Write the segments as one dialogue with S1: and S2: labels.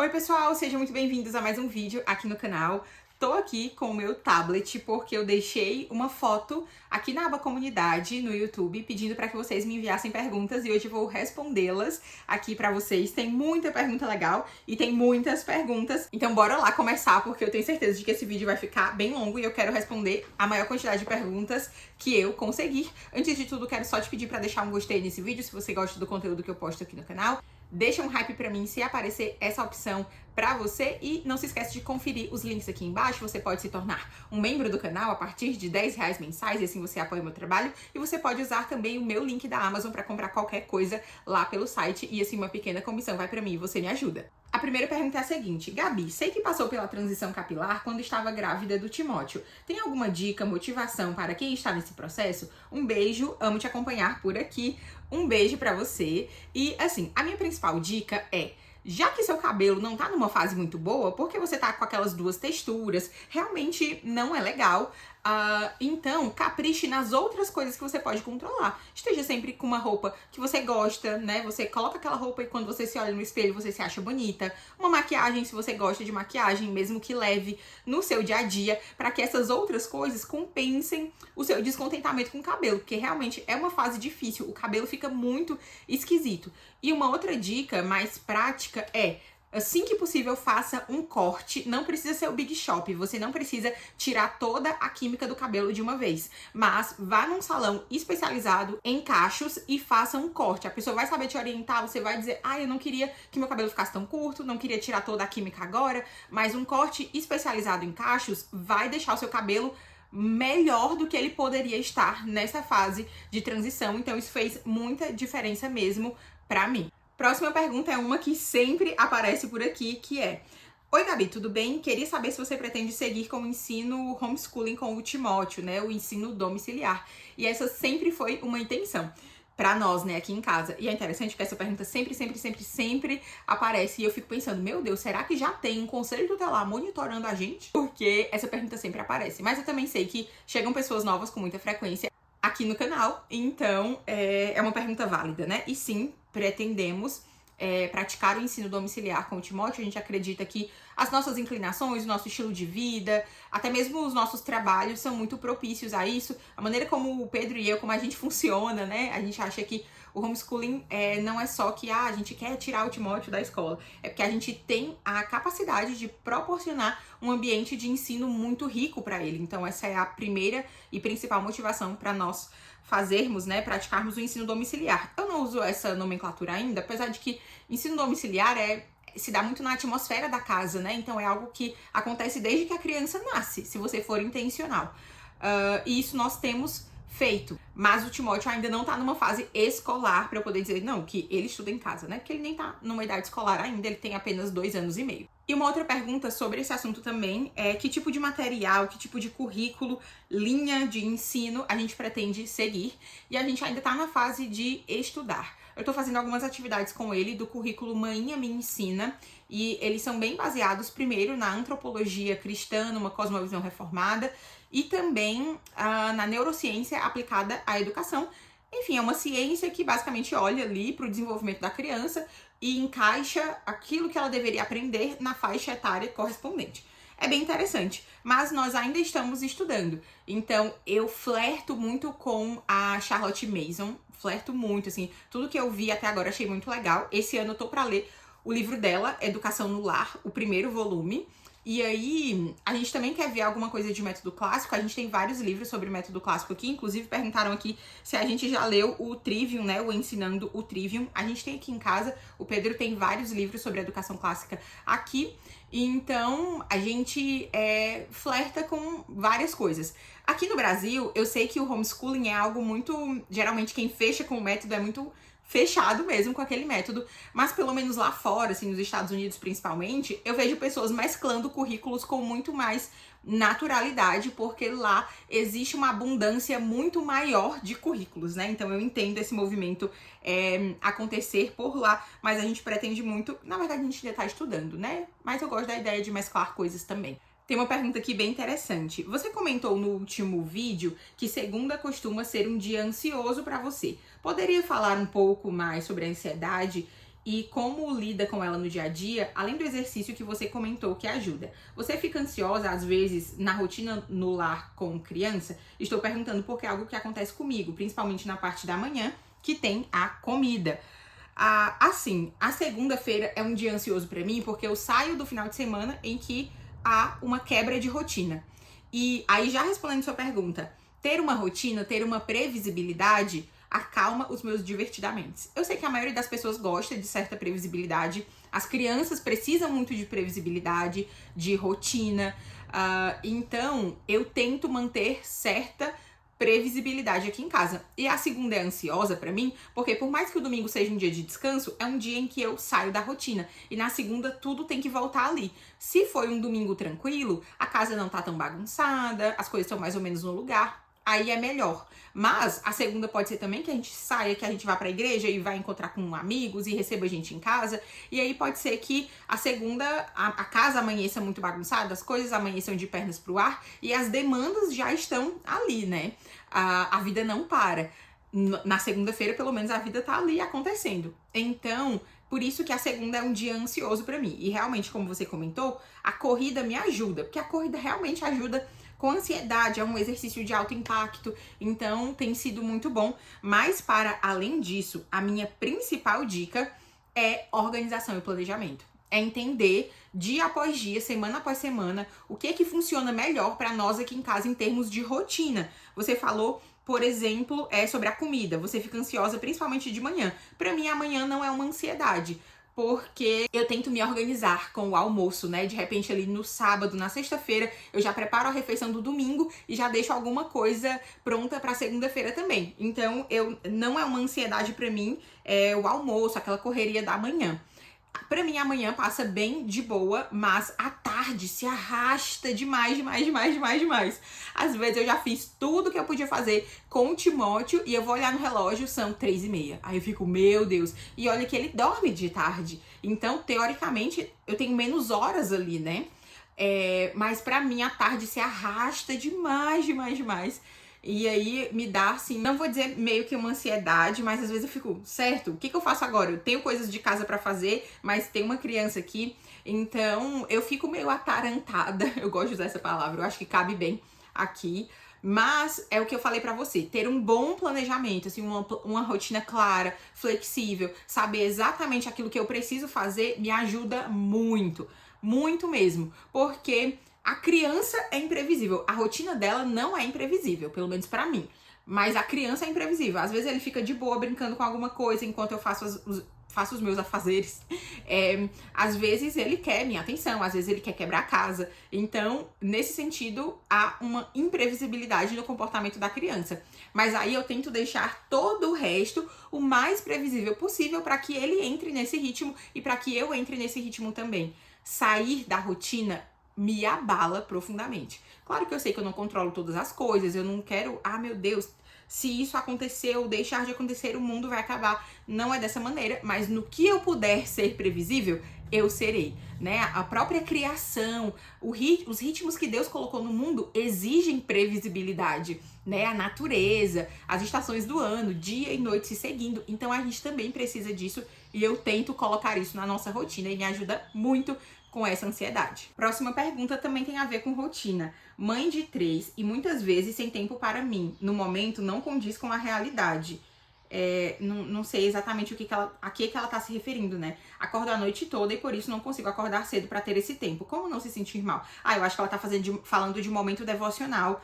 S1: Oi pessoal, sejam muito bem-vindos a mais um vídeo aqui no canal. Tô aqui com o meu tablet porque eu deixei uma foto aqui na aba comunidade no YouTube pedindo para que vocês me enviassem perguntas e hoje eu vou respondê-las aqui para vocês. Tem muita pergunta legal e tem muitas perguntas, então bora lá começar porque eu tenho certeza de que esse vídeo vai ficar bem longo e eu quero responder a maior quantidade de perguntas que eu conseguir. Antes de tudo, quero só te pedir para deixar um gostei nesse vídeo se você gosta do conteúdo que eu posto aqui no canal. Deixa um hype pra mim se aparecer essa opção pra você e não se esquece de conferir os links aqui embaixo. Você pode se tornar um membro do canal a partir de R$10 mensais e assim você apoia o meu trabalho. E você pode usar também o meu link da Amazon pra comprar qualquer coisa lá pelo site e assim uma pequena comissão vai pra mim e você me ajuda. A primeira pergunta é a seguinte: Gabi, sei que passou pela transição capilar quando estava grávida do Timóteo. Tem alguma dica, motivação para quem está nesse processo? Um beijo, amo te acompanhar por aqui. Um beijo pra você. E assim, a minha principal dica é: já que seu cabelo não tá numa fase muito boa, porque você tá com aquelas duas texturas, realmente não é legal. Então, capriche nas outras coisas que você pode controlar. Esteja sempre com uma roupa que você gosta, né? Você coloca aquela roupa e quando você se olha no espelho, você se acha bonita. Uma maquiagem, se você gosta de maquiagem, mesmo que leve no seu dia a dia, para que essas outras coisas compensem o seu descontentamento com o cabelo, porque realmente é uma fase difícil, o cabelo fica muito esquisito. E uma outra dica mais prática é: assim que possível, faça um corte. Não precisa ser o Big Shop, você não precisa tirar toda a química do cabelo de uma vez, mas vá num salão especializado em cachos e faça um corte. A pessoa vai saber te orientar, você vai dizer: eu não queria que meu cabelo ficasse tão curto, não queria tirar toda a química agora, mas um corte especializado em cachos vai deixar o seu cabelo melhor do que ele poderia estar nessa fase de transição. Então isso fez muita diferença mesmo pra mim. Próxima pergunta é uma que sempre aparece por aqui, que é: oi Gabi, tudo bem? Queria saber se você pretende seguir com o ensino homeschooling com o Timóteo, né? O ensino domiciliar. E essa sempre foi uma intenção pra nós, né, aqui em casa. E é interessante porque essa pergunta sempre aparece e eu fico pensando: meu Deus, será que já tem um conselho tutelar monitorando a gente? Porque essa pergunta sempre aparece. Mas eu também sei que chegam pessoas novas com muita frequência aqui no canal, então é uma pergunta válida, né? E sim, pretendemos praticar o ensino domiciliar com o Timóteo. A gente acredita que as nossas inclinações, o nosso estilo de vida, até mesmo os nossos trabalhos são muito propícios a isso. A maneira como o Pedro e eu, como a gente funciona, né? A gente acha que o homeschooling não é só que a gente quer tirar o Timóteo da escola. É porque a gente tem a capacidade de proporcionar um ambiente de ensino muito rico para ele. Então essa é a primeira e principal motivação para nós fazermos, né, praticarmos o ensino domiciliar. Eu não uso essa nomenclatura ainda, apesar de que ensino domiciliar se dá muito na atmosfera da casa, né? Então é algo que acontece desde que a criança nasce, se você for intencional. E isso nós temos feito. Mas o Timóteo ainda não tá numa fase escolar para eu poder dizer, não, que ele estuda em casa, né? Porque ele nem tá numa idade escolar ainda, ele tem apenas 2 anos e meio. E uma outra pergunta sobre esse assunto também é: que tipo de material, que tipo de currículo, linha de ensino a gente pretende seguir? E a gente ainda tá na fase de estudar. Eu tô fazendo algumas atividades com ele do currículo Mainha Me Ensina, e eles são bem baseados, primeiro, na antropologia cristã, numa cosmovisão reformada, e também na neurociência aplicada à educação. Enfim, é uma ciência que basicamente olha ali para o desenvolvimento da criança e encaixa aquilo que ela deveria aprender na faixa etária correspondente. É bem interessante, mas nós ainda estamos estudando. Então, eu flerto muito com a Charlotte Mason, flerto muito, assim, tudo que eu vi até agora achei muito legal. Esse ano eu tô para ler o livro dela, Educação no Lar, o primeiro volume. E aí, a gente também quer ver alguma coisa de método clássico. A gente tem vários livros sobre método clássico aqui. Inclusive, perguntaram aqui se a gente já leu o Trivium, né? O Ensinando o Trivium. A gente tem aqui em casa. O Pedro tem vários livros sobre educação clássica aqui. Então, a gente flerta com várias coisas. Aqui no Brasil, eu sei que o homeschooling é algo muito... Geralmente, quem fecha com o método é muito fechado mesmo com aquele método, mas pelo menos lá fora, assim, nos Estados Unidos principalmente, eu vejo pessoas mesclando currículos com muito mais naturalidade, porque lá existe uma abundância muito maior de currículos, né? Então eu entendo esse movimento acontecer por lá, mas a gente pretende muito, na verdade a gente ainda tá estudando, né? Mas eu gosto da ideia de mesclar coisas também. Tem uma pergunta aqui bem interessante. Você comentou no último vídeo que segunda costuma ser um dia ansioso para você. Poderia falar um pouco mais sobre a ansiedade e como lida com ela no dia a dia, além do exercício que você comentou que ajuda. Você fica ansiosa, às vezes, na rotina no lar com criança? Estou perguntando porque é algo que acontece comigo, principalmente na parte da manhã, que tem a comida. Assim, a segunda-feira é um dia ansioso pra mim, porque eu saio do final de semana em que há uma quebra de rotina. E aí, já respondendo sua pergunta, ter uma rotina, ter uma previsibilidade acalma os meus divertidamente. Eu sei que a maioria das pessoas gosta de certa previsibilidade, as crianças precisam muito de previsibilidade, de rotina, então eu tento manter certa previsibilidade aqui em casa. E a segunda é ansiosa pra mim, porque por mais que o domingo seja um dia de descanso, é um dia em que eu saio da rotina. E na segunda tudo tem que voltar ali. Se foi um domingo tranquilo, a casa não tá tão bagunçada, as coisas estão mais ou menos no lugar, aí é melhor. Mas a segunda pode ser também que a gente saia, que a gente vá pra igreja e vai encontrar com amigos e receba gente em casa. E aí pode ser que a segunda, a casa amanheça muito bagunçada, as coisas amanheçam de pernas pro ar e as demandas já estão ali, né? A vida não para. Na segunda-feira, pelo menos, a vida tá ali acontecendo. Então, por isso que a segunda é um dia ansioso pra mim. E realmente, como você comentou, a corrida me ajuda, porque a corrida realmente ajuda com ansiedade, é um exercício de alto impacto, então tem sido muito bom. Mas para além disso, a minha principal dica é organização e planejamento. É entender dia após dia, semana após semana, o que é que funciona melhor para nós aqui em casa em termos de rotina. Você falou, por exemplo, sobre a comida. Você fica ansiosa principalmente de manhã. Para mim, amanhã não é uma ansiedade, porque eu tento me organizar com o almoço, né? De repente ali no sábado, na sexta-feira, eu já preparo a refeição do domingo e já deixo alguma coisa pronta pra segunda-feira também. Então, não é uma ansiedade pra mim, o almoço, aquela correria da manhã. Pra mim, amanhã passa bem de boa, mas à tarde se arrasta demais, demais, demais, demais, demais. Às vezes eu já fiz tudo que eu podia fazer com o Timóteo e eu vou olhar no relógio, são 3h30. Aí eu fico, meu Deus. E olha que ele dorme de tarde. Então, teoricamente, eu tenho menos horas ali, né? Mas pra mim, a tarde se arrasta demais, demais, demais. E aí me dá, assim, não vou dizer meio que uma ansiedade, mas às vezes eu fico, certo, o que eu faço agora? Eu tenho coisas de casa pra fazer, mas tem uma criança aqui, então eu fico meio atarantada. Eu gosto de usar essa palavra, eu acho que cabe bem aqui. Mas é o que eu falei pra você, ter um bom planejamento, assim, uma rotina clara, flexível, saber exatamente aquilo que eu preciso fazer me ajuda muito, muito mesmo, porque a criança é imprevisível, a rotina dela não é imprevisível, pelo menos pra mim. Mas a criança é imprevisível. Às vezes ele fica de boa brincando com alguma coisa enquanto eu faço os meus afazeres. Às vezes ele quer minha atenção, às vezes ele quer quebrar a casa. Então, nesse sentido, há uma imprevisibilidade no comportamento da criança. Mas aí eu tento deixar todo o resto o mais previsível possível para que ele entre nesse ritmo e para que eu entre nesse ritmo também. Sair da rotina me abala profundamente. Claro que eu sei que eu não controlo todas as coisas, eu não quero, meu Deus, se isso acontecer ou deixar de acontecer, o mundo vai acabar. Não é dessa maneira, mas no que eu puder ser previsível, eu serei, né? A própria criação, os ritmos que Deus colocou no mundo exigem previsibilidade, né? A natureza, as estações do ano, dia e noite se seguindo. Então a gente também precisa disso e eu tento colocar isso na nossa rotina e me ajuda muito com essa ansiedade. Próxima pergunta também tem a ver com rotina. Mãe de 3 e muitas vezes sem tempo para mim. No momento não condiz com a realidade. Não sei exatamente a que ela tá se referindo, né? Acordo a noite toda e por isso não consigo acordar cedo para ter esse tempo. Como não se sentir mal? Eu acho que ela tá falando de momento devocional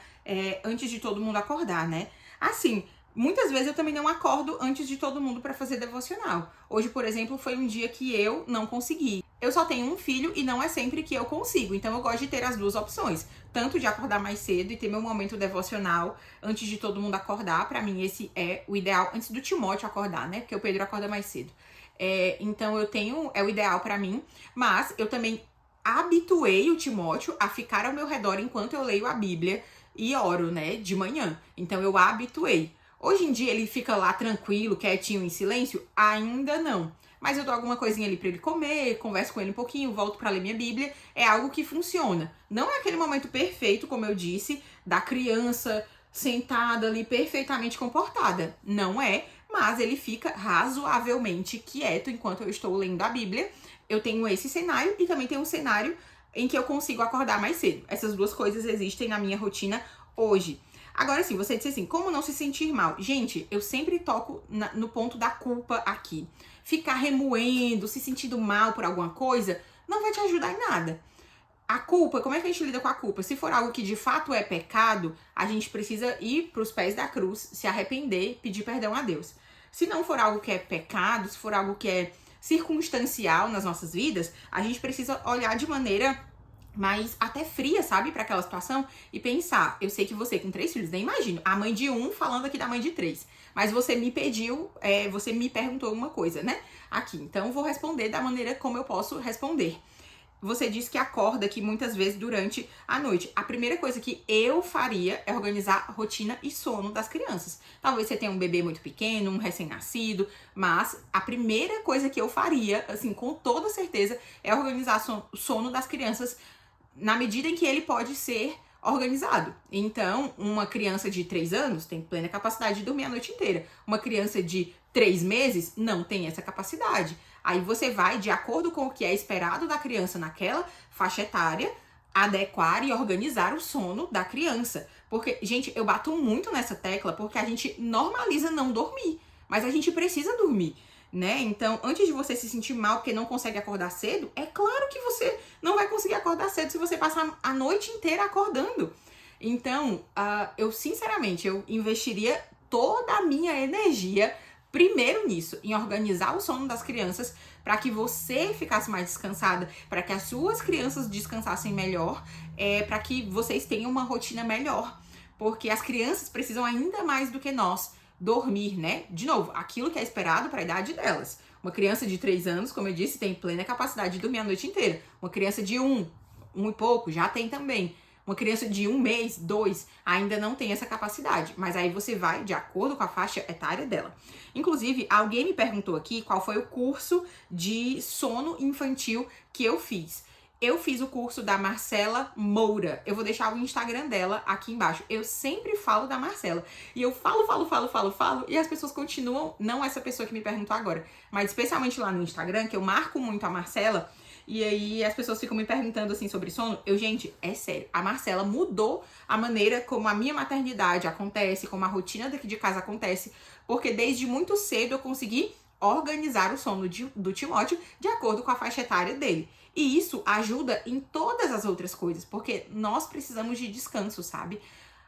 S1: antes de todo mundo acordar, né? Assim, muitas vezes eu também não acordo antes de todo mundo para fazer devocional. Hoje, por exemplo, foi um dia que eu não consegui. Eu só tenho um filho e não é sempre que eu consigo. Então eu gosto de ter as duas opções. Tanto de acordar mais cedo e ter meu momento devocional antes de todo mundo acordar. Pra mim esse é o ideal. Antes do Timóteo acordar, né? Porque o Pedro acorda mais cedo. Então é o ideal pra mim. Mas eu também habituei o Timóteo a ficar ao meu redor enquanto eu leio a Bíblia e oro, né? De manhã. Então eu habituei. Hoje em dia ele fica lá tranquilo, quietinho, em silêncio? Ainda não. Mas eu dou alguma coisinha ali pra ele comer, converso com ele um pouquinho, volto pra ler minha Bíblia. É algo que funciona. Não é aquele momento perfeito, como eu disse, da criança sentada ali perfeitamente comportada. Não é, mas ele fica razoavelmente quieto enquanto eu estou lendo a Bíblia. Eu tenho esse cenário e também tenho um cenário em que eu consigo acordar mais cedo. Essas duas coisas existem na minha rotina hoje. Agora sim, você disse assim, como não se sentir mal? Gente, eu sempre toco no ponto da culpa aqui. Ficar remoendo, se sentindo mal por alguma coisa, não vai te ajudar em nada. A culpa, como é que a gente lida com a culpa? Se for algo que de fato é pecado, a gente precisa ir para os pés da cruz, se arrepender, pedir perdão a Deus. Se não for algo que é pecado, se for algo que é circunstancial nas nossas vidas, a gente precisa olhar de maneira mais até fria, sabe, para aquela situação e pensar, eu sei que você com 3 filhos, nem imagino, a mãe de 1 falando aqui da mãe de 3, mas você me pediu, você me perguntou uma coisa, né, aqui, então vou responder da maneira como eu posso responder. Você disse que acorda aqui muitas vezes durante a noite. A primeira coisa que eu faria é organizar a rotina e sono das crianças. Talvez você tenha um bebê muito pequeno, um recém-nascido, mas a primeira coisa que eu faria, assim, com toda certeza, é organizar o sono das crianças na medida em que ele pode ser organizado. Então, uma criança de 3 anos tem plena capacidade de dormir a noite inteira. Uma criança de 3 meses não tem essa capacidade. Aí você vai, de acordo com o que é esperado da criança naquela faixa etária, adequar e organizar o sono da criança. Porque, gente, eu bato muito nessa tecla porque a gente normaliza não dormir, mas a gente precisa dormir, né? Então, antes de você se sentir mal porque não consegue acordar cedo, é claro que você não vai conseguir acordar cedo se você passar a noite inteira acordando. Então, eu sinceramente, eu investiria toda a minha energia primeiro nisso, em organizar o sono das crianças para que você ficasse mais descansada, para que as suas crianças descansassem melhor, para que vocês tenham uma rotina melhor, porque as crianças precisam ainda mais do que nós dormir, né? De novo, aquilo que é esperado para a idade delas. Uma criança de 3 anos, como eu disse, tem plena capacidade de dormir a noite inteira. Uma criança de 1 e pouco, já tem também. Uma criança de 1 mês, 2, ainda não tem essa capacidade. Mas aí você vai de acordo com a faixa etária dela. Inclusive, alguém me perguntou aqui qual foi o curso de sono infantil que eu fiz. Eu fiz o curso da Marcela Moura. Eu vou deixar o Instagram dela aqui embaixo. Eu sempre falo da Marcela. E eu falo. E as pessoas continuam, não essa pessoa que me perguntou agora, mas especialmente lá no Instagram, que eu marco muito a Marcela. E aí as pessoas ficam me perguntando assim sobre sono. Gente, é sério, a Marcela mudou a maneira como a minha maternidade acontece, como a rotina daqui de casa acontece, porque desde muito cedo eu consegui organizar o sono do Timóteo de acordo com a faixa etária dele. E isso ajuda em todas as outras coisas, porque nós precisamos de descanso, sabe?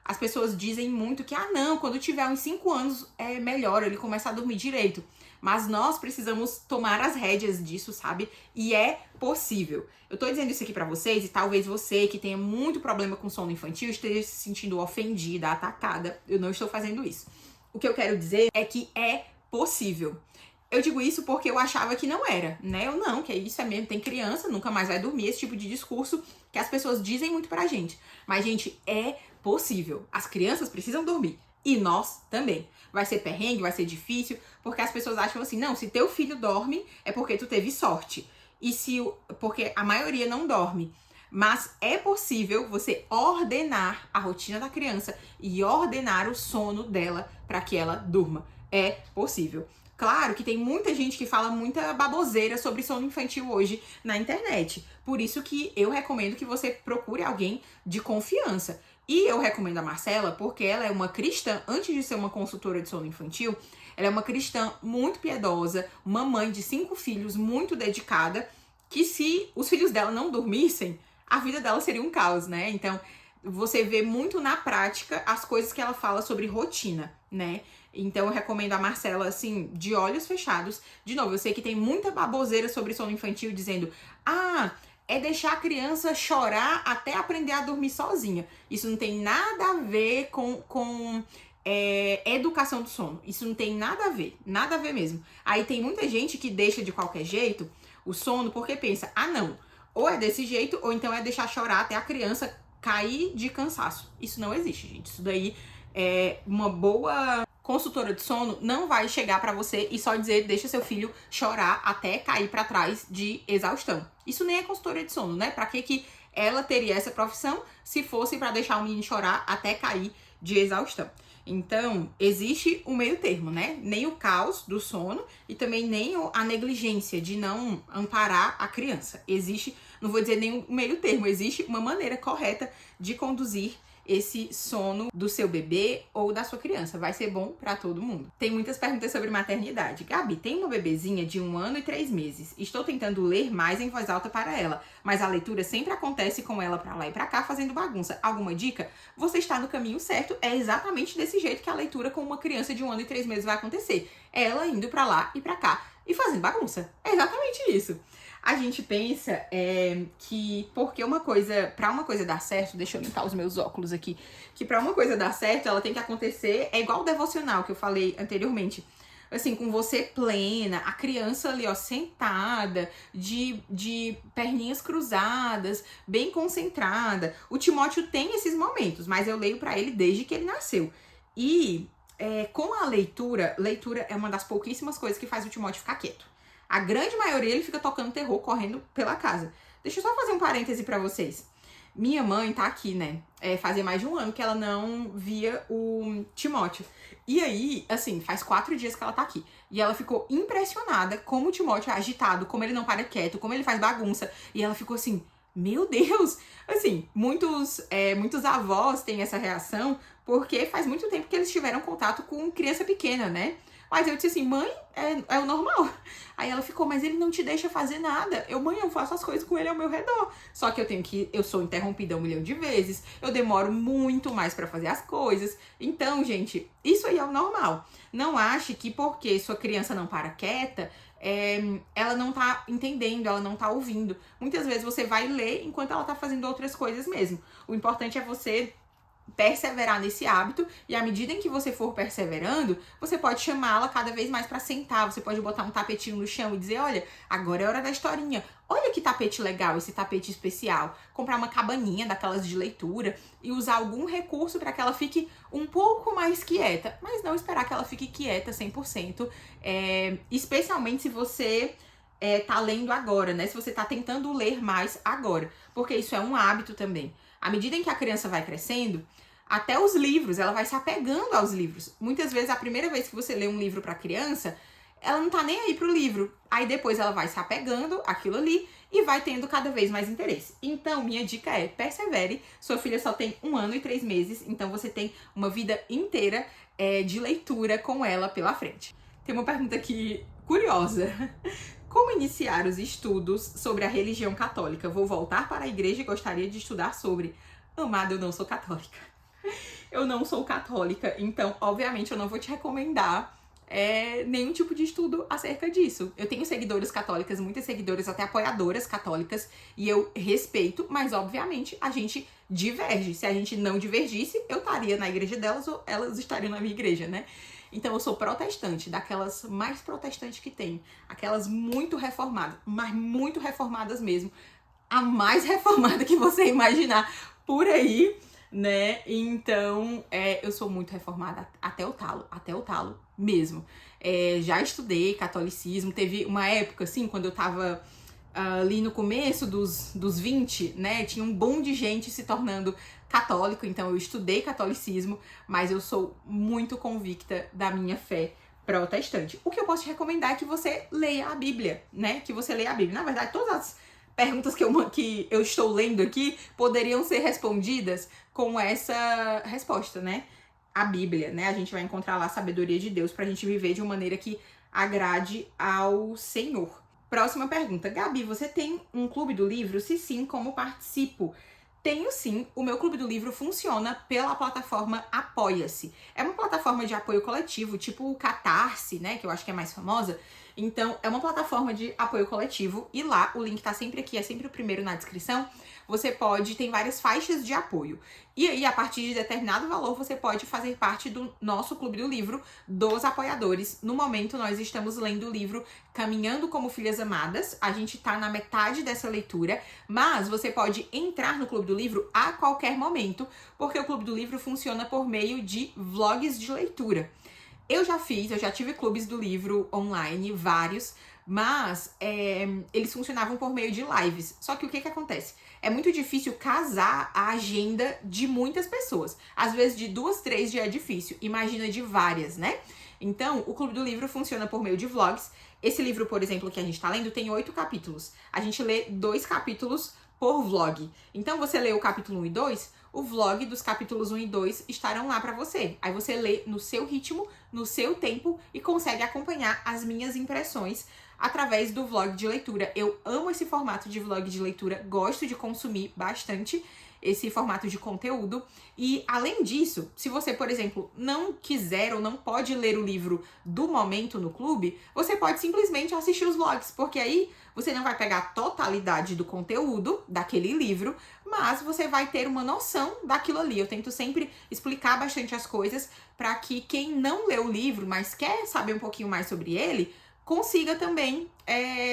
S1: As pessoas dizem muito que, não, quando tiver uns 5 anos é melhor, ele começa a dormir direito. Mas nós precisamos tomar as rédeas disso, sabe? E é possível. Eu tô dizendo isso aqui pra vocês e talvez você que tenha muito problema com sono infantil esteja se sentindo ofendida, atacada. Eu não estou fazendo isso. O que eu quero dizer é que é possível. Eu digo isso porque eu achava que não era, né? Eu não, que isso é mesmo, tem criança, nunca mais vai dormir, esse tipo de discurso que as pessoas dizem muito pra gente. Mas, gente, é possível. As crianças precisam dormir. E nós também. Vai ser perrengue, vai ser difícil, porque as pessoas acham assim, não, se teu filho dorme, é porque tu teve sorte. Porque a maioria não dorme. Mas é possível você ordenar a rotina da criança e ordenar o sono dela para que ela durma. É possível. Claro que tem muita gente que fala muita baboseira sobre sono infantil hoje na internet. Por isso que eu recomendo que você procure alguém de confiança. E eu recomendo a Marcela porque ela é uma cristã, antes de ser uma consultora de sono infantil, ela é uma cristã muito piedosa, uma mãe de 5 filhos muito dedicada, que se os filhos dela não dormissem, a vida dela seria um caos, né? Então, você vê muito na prática as coisas que ela fala sobre rotina, né? Então, eu recomendo a Marcela, assim, de olhos fechados. De novo, eu sei que tem muita baboseira sobre sono infantil dizendo, é deixar a criança chorar até aprender a dormir sozinha. Isso não tem nada a ver com educação do sono. Isso não tem nada a ver mesmo. Aí tem muita gente que deixa de qualquer jeito o sono porque pensa, não, ou é desse jeito, ou então é deixar chorar até a criança cair de cansaço. Isso não existe, gente. Isso daí é uma boa consultora de sono não vai chegar pra você e só dizer deixa seu filho chorar até cair pra trás de exaustão. Isso nem é consultora de sono, né? Pra que ela teria essa profissão se fosse pra deixar o menino chorar até cair de exaustão? Então, existe um meio termo, né? Nem o caos do sono e também nem a negligência de não amparar a criança. Existe, não vou dizer nem um meio termo, existe uma maneira correta de conduzir esse sono do seu bebê ou da sua criança. Vai ser bom pra todo mundo. Tem muitas perguntas sobre maternidade. Gabi, tem uma bebezinha de 1 ano e 3 meses. Estou tentando ler mais em voz alta para ela, mas a leitura sempre acontece com ela pra lá e pra cá fazendo bagunça. Alguma dica? Você está no caminho certo. É exatamente desse jeito que a leitura com uma criança de 1 ano e 3 meses vai acontecer. É ela indo pra lá e pra cá e fazendo bagunça. É exatamente isso. A gente pensa que porque pra uma coisa dar certo, deixa eu limpar os meus óculos aqui, que pra uma coisa dar certo, ela tem que acontecer, é igual o devocional que eu falei anteriormente, assim, com você plena, a criança ali, ó, sentada, de perninhas cruzadas, bem concentrada. O Timóteo tem esses momentos, mas eu leio pra ele desde que ele nasceu. E com a leitura é uma das pouquíssimas coisas que faz o Timóteo ficar quieto. A grande maioria ele fica tocando terror, correndo pela casa. Deixa eu só fazer um parêntese pra vocês. Minha mãe tá aqui, né? Fazia mais de 1 ano que ela não via o Timóteo. E aí, assim, faz 4 dias que ela tá aqui. E ela ficou impressionada como o Timóteo é agitado, como ele não para quieto, como ele faz bagunça. E ela ficou assim, meu Deus! Assim, muitos avós têm essa reação porque faz muito tempo que eles tiveram contato com criança pequena, né? Mas eu disse assim, mãe, é o normal. Aí ela ficou, mas ele não te deixa fazer nada. Mãe, eu faço as coisas com ele ao meu redor. Só que eu sou interrompida 1 milhão de vezes. Eu demoro muito mais pra fazer as coisas. Então, gente, isso aí é o normal. Não ache que porque sua criança não para quieta, ela não tá entendendo, ela não tá ouvindo. Muitas vezes você vai ler enquanto ela tá fazendo outras coisas mesmo. O importante é você perseverar nesse hábito, e à medida em que você for perseverando, você pode chamá-la cada vez mais para sentar, você pode botar um tapetinho no chão e dizer, olha, agora é hora da historinha, olha que tapete legal, esse tapete especial, comprar uma cabaninha daquelas de leitura e usar algum recurso para que ela fique um pouco mais quieta, mas não esperar que ela fique quieta 100%, especialmente se você tá lendo agora, né, se você tá tentando ler mais agora, porque isso é um hábito também. À medida em que a criança vai crescendo, até os livros, ela vai se apegando aos livros. Muitas vezes, a primeira vez que você lê um livro para criança, ela não tá nem aí pro livro. Aí depois ela vai se apegando àquilo ali e vai tendo cada vez mais interesse. Então, minha dica é, persevere. Sua filha só tem 1 ano e 3 meses, então você tem uma vida inteira de leitura com ela pela frente. Tem uma pergunta aqui curiosa. Como iniciar os estudos sobre a religião católica? Vou voltar para a igreja e gostaria de estudar sobre. Amada, eu não sou católica. Eu não sou católica, então, obviamente, eu não vou te recomendar nenhum tipo de estudo acerca disso. Eu tenho seguidoras católicas, muitas seguidoras, até apoiadoras católicas, e eu respeito, mas, obviamente, a gente diverge. Se a gente não divergisse, eu estaria na igreja delas ou elas estariam na minha igreja, né? Então, eu sou protestante, daquelas mais protestantes que tem. Aquelas muito reformadas, mas muito reformadas mesmo. A mais reformada que você imaginar por aí, né? Então, eu sou muito reformada até o talo mesmo. Já estudei catolicismo, teve uma época, assim, quando eu tava ali no começo dos 20, né? Tinha um boom de gente se tornando católico, então eu estudei catolicismo, mas eu sou muito convicta da minha fé protestante. O que eu posso te recomendar é que você leia a Bíblia, né? Que você leia a Bíblia. Na verdade, todas as perguntas que eu estou lendo aqui poderiam ser respondidas com essa resposta, né? A Bíblia, né? A gente vai encontrar lá a sabedoria de Deus pra gente viver de uma maneira que agrade ao Senhor. Próxima pergunta. Gabi, você tem um clube do livro? Se sim, como participo? Tenho sim, o meu clube do livro funciona pela plataforma Apoia-se. É uma plataforma de apoio coletivo, tipo o Catarse, né, que eu acho que é mais famosa. Então, é uma plataforma de apoio coletivo e lá, o link tá sempre aqui, é sempre o primeiro na descrição. Você tem várias faixas de apoio. E aí, a partir de determinado valor, você pode fazer parte do nosso clube do livro dos apoiadores. No momento, nós estamos lendo o livro Caminhando como Filhas Amadas. A gente tá na metade dessa leitura, mas você pode entrar no clube do livro a qualquer momento, porque o clube do livro funciona por meio de vlogs de leitura. Eu já tive clubes do livro online, vários, mas eles funcionavam por meio de lives. Só que o que acontece? É muito difícil casar a agenda de muitas pessoas. Às vezes de 2, 3 já é difícil, imagina de várias, né? Então, o Clube do Livro funciona por meio de vlogs. Esse livro, por exemplo, que a gente tá lendo, tem 8 capítulos. A gente lê 2 capítulos por vlog. Então, você lê o capítulo 1 e 2, o vlog dos capítulos 1 e 2 estarão lá pra você. Aí você lê no seu ritmo, no seu tempo e consegue acompanhar as minhas impressões através do vlog de leitura. Eu amo esse formato de vlog de leitura, gosto de consumir bastante esse formato de conteúdo. E, além disso, se você, por exemplo, não quiser ou não pode ler o livro do momento no clube, você pode simplesmente assistir os vlogs, porque aí você não vai pegar a totalidade do conteúdo daquele livro, mas você vai ter uma noção daquilo ali. Eu tento sempre explicar bastante as coisas para que quem não leu o livro, mas quer saber um pouquinho mais sobre ele, consiga também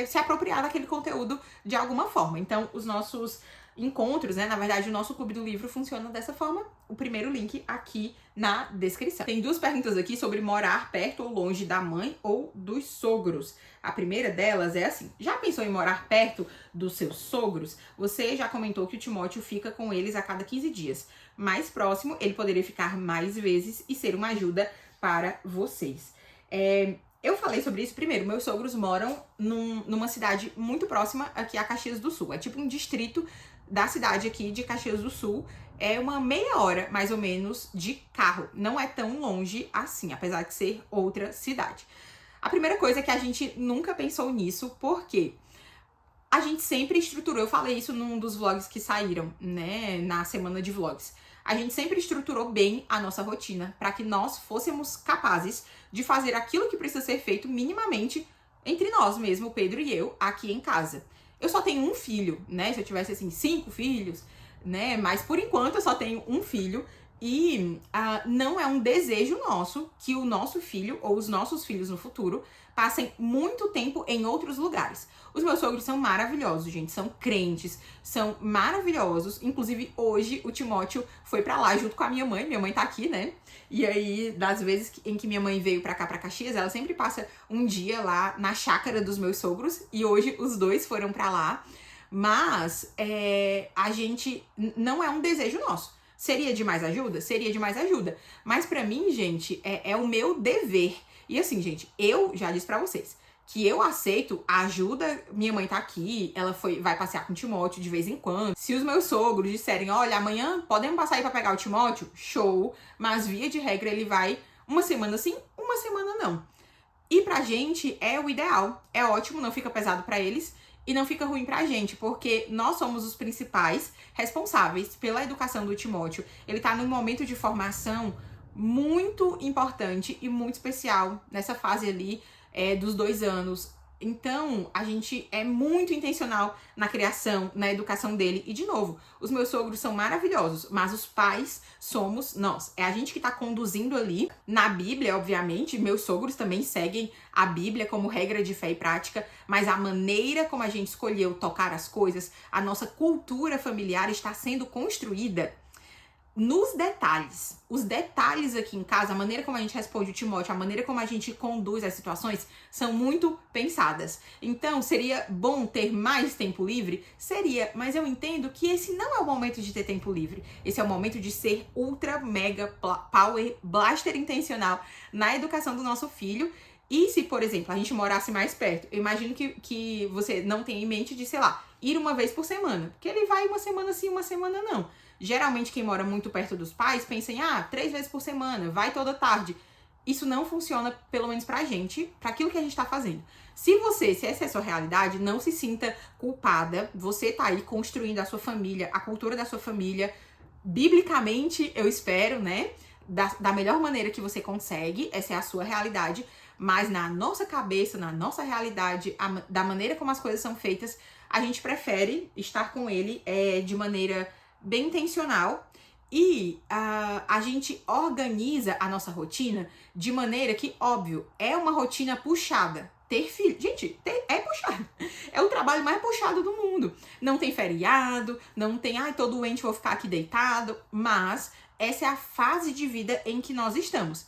S1: se apropriar daquele conteúdo de alguma forma. Então, os nossos encontros, né? Na verdade, o nosso Clube do Livro funciona dessa forma. O primeiro link aqui na descrição. Tem 2 perguntas aqui sobre morar perto ou longe da mãe ou dos sogros. A primeira delas é assim: já pensou em morar perto dos seus sogros? Você já comentou que o Timóteo fica com eles a cada 15 dias. Mais próximo, ele poderia ficar mais vezes e ser uma ajuda para vocês. Eu falei sobre isso primeiro. Meus sogros moram numa cidade muito próxima aqui a Caxias do Sul. É tipo um distrito da cidade aqui de Caxias do Sul. É uma meia hora, mais ou menos, de carro. Não é tão longe assim, apesar de ser outra cidade. A primeira coisa é que a gente nunca pensou nisso, porque a gente sempre estruturou, eu falei isso num dos vlogs que saíram, né, na semana de vlogs. A gente sempre estruturou bem a nossa rotina para que nós fôssemos capazes de fazer aquilo que precisa ser feito minimamente entre nós mesmo, o Pedro e eu, aqui em casa. Eu só tenho um filho, né? Se eu tivesse, assim, 5 filhos, né? Mas, por enquanto, eu só tenho um filho. E não é um desejo nosso que o nosso filho ou os nossos filhos no futuro passem muito tempo em outros lugares. Os meus sogros são maravilhosos, gente. São crentes, são maravilhosos. Inclusive, hoje, o Timóteo foi pra lá junto com a minha mãe. Minha mãe tá aqui, né? E aí, das vezes em que minha mãe veio pra cá, pra Caxias, ela sempre passa um dia lá na chácara dos meus sogros. E hoje, os 2 foram pra lá. Mas, a gente... não é um desejo nosso. Seria de mais ajuda? Seria de mais ajuda. Mas pra mim, gente, é o meu dever. E assim, gente, eu já disse pra vocês que eu aceito a ajuda. Minha mãe tá aqui, ela vai passear com o Timóteo de vez em quando. Se os meus sogros disserem, olha, amanhã podemos passar aí pra pegar o Timóteo? Show! Mas via de regra ele vai uma semana sim, uma semana não. E pra gente é o ideal. É ótimo, não fica pesado pra eles. E não fica ruim pra gente, porque nós somos os principais responsáveis pela educação do Timóteo. Ele tá num momento de formação muito importante e muito especial nessa fase ali dos 2 anos. Então, a gente é muito intencional na criação, na educação dele. E, de novo, os meus sogros são maravilhosos, mas os pais somos nós. É a gente que tá conduzindo ali. Na Bíblia, obviamente, meus sogros também seguem a Bíblia como regra de fé e prática, mas a maneira como a gente escolheu tocar as coisas, a nossa cultura familiar está sendo construída nos detalhes. Os detalhes aqui em casa, a maneira como a gente responde o Timóteo, a maneira como a gente conduz as situações, são muito pensadas. Então, seria bom ter mais tempo livre? Seria, mas eu entendo que esse não é o momento de ter tempo livre. Esse é o momento de ser ultra, mega, power, blaster intencional na educação do nosso filho. E se, por exemplo, a gente morasse mais perto, eu imagino que você não tenha em mente de, sei lá, ir uma vez por semana. Porque ele vai uma semana sim, uma semana não. Geralmente, quem mora muito perto dos pais pensa em 3 vezes por semana, vai toda tarde. Isso não funciona, pelo menos pra gente, pra aquilo que a gente tá fazendo. Se essa é a sua realidade, não se sinta culpada. Você tá aí construindo a sua família, a cultura da sua família, biblicamente, eu espero, né? Da melhor maneira que você consegue, essa é a sua realidade. Mas na nossa cabeça, na nossa realidade, da maneira como as coisas são feitas, a gente prefere estar com ele de maneira bem intencional e a gente organiza a nossa rotina de maneira que, óbvio, é uma rotina puxada. Ter filho, gente, é puxado. É o trabalho mais puxado do mundo. Não tem feriado, não tem, tô doente, vou ficar aqui deitado, mas essa é a fase de vida em que nós estamos.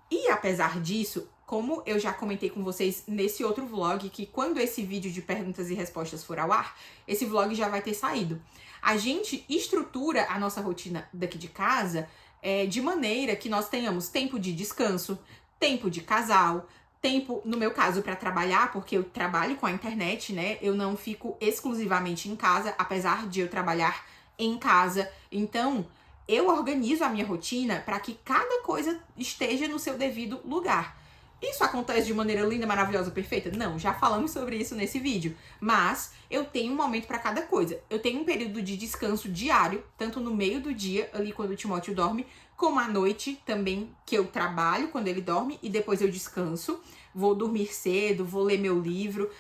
S1: E apesar disso, como eu já comentei com vocês nesse outro vlog, que quando esse vídeo de perguntas e respostas for ao ar, esse vlog já vai ter saído. A gente estrutura a nossa rotina daqui de casa de maneira que nós tenhamos tempo de descanso, tempo de casal, tempo, no meu caso, para trabalhar, porque eu trabalho com a internet, né? Eu não fico exclusivamente em casa, apesar de eu trabalhar em casa. Então, eu organizo a minha rotina para que cada coisa esteja no seu devido lugar. Isso acontece de maneira linda, maravilhosa, perfeita? Não, já falamos sobre isso nesse vídeo. Mas eu tenho um momento para cada coisa. Eu tenho um período de descanso diário, tanto no meio do dia, ali quando o Timóteo dorme, como à noite também, que eu trabalho quando ele dorme e depois eu descanso. Vou dormir cedo, vou ler meu livro.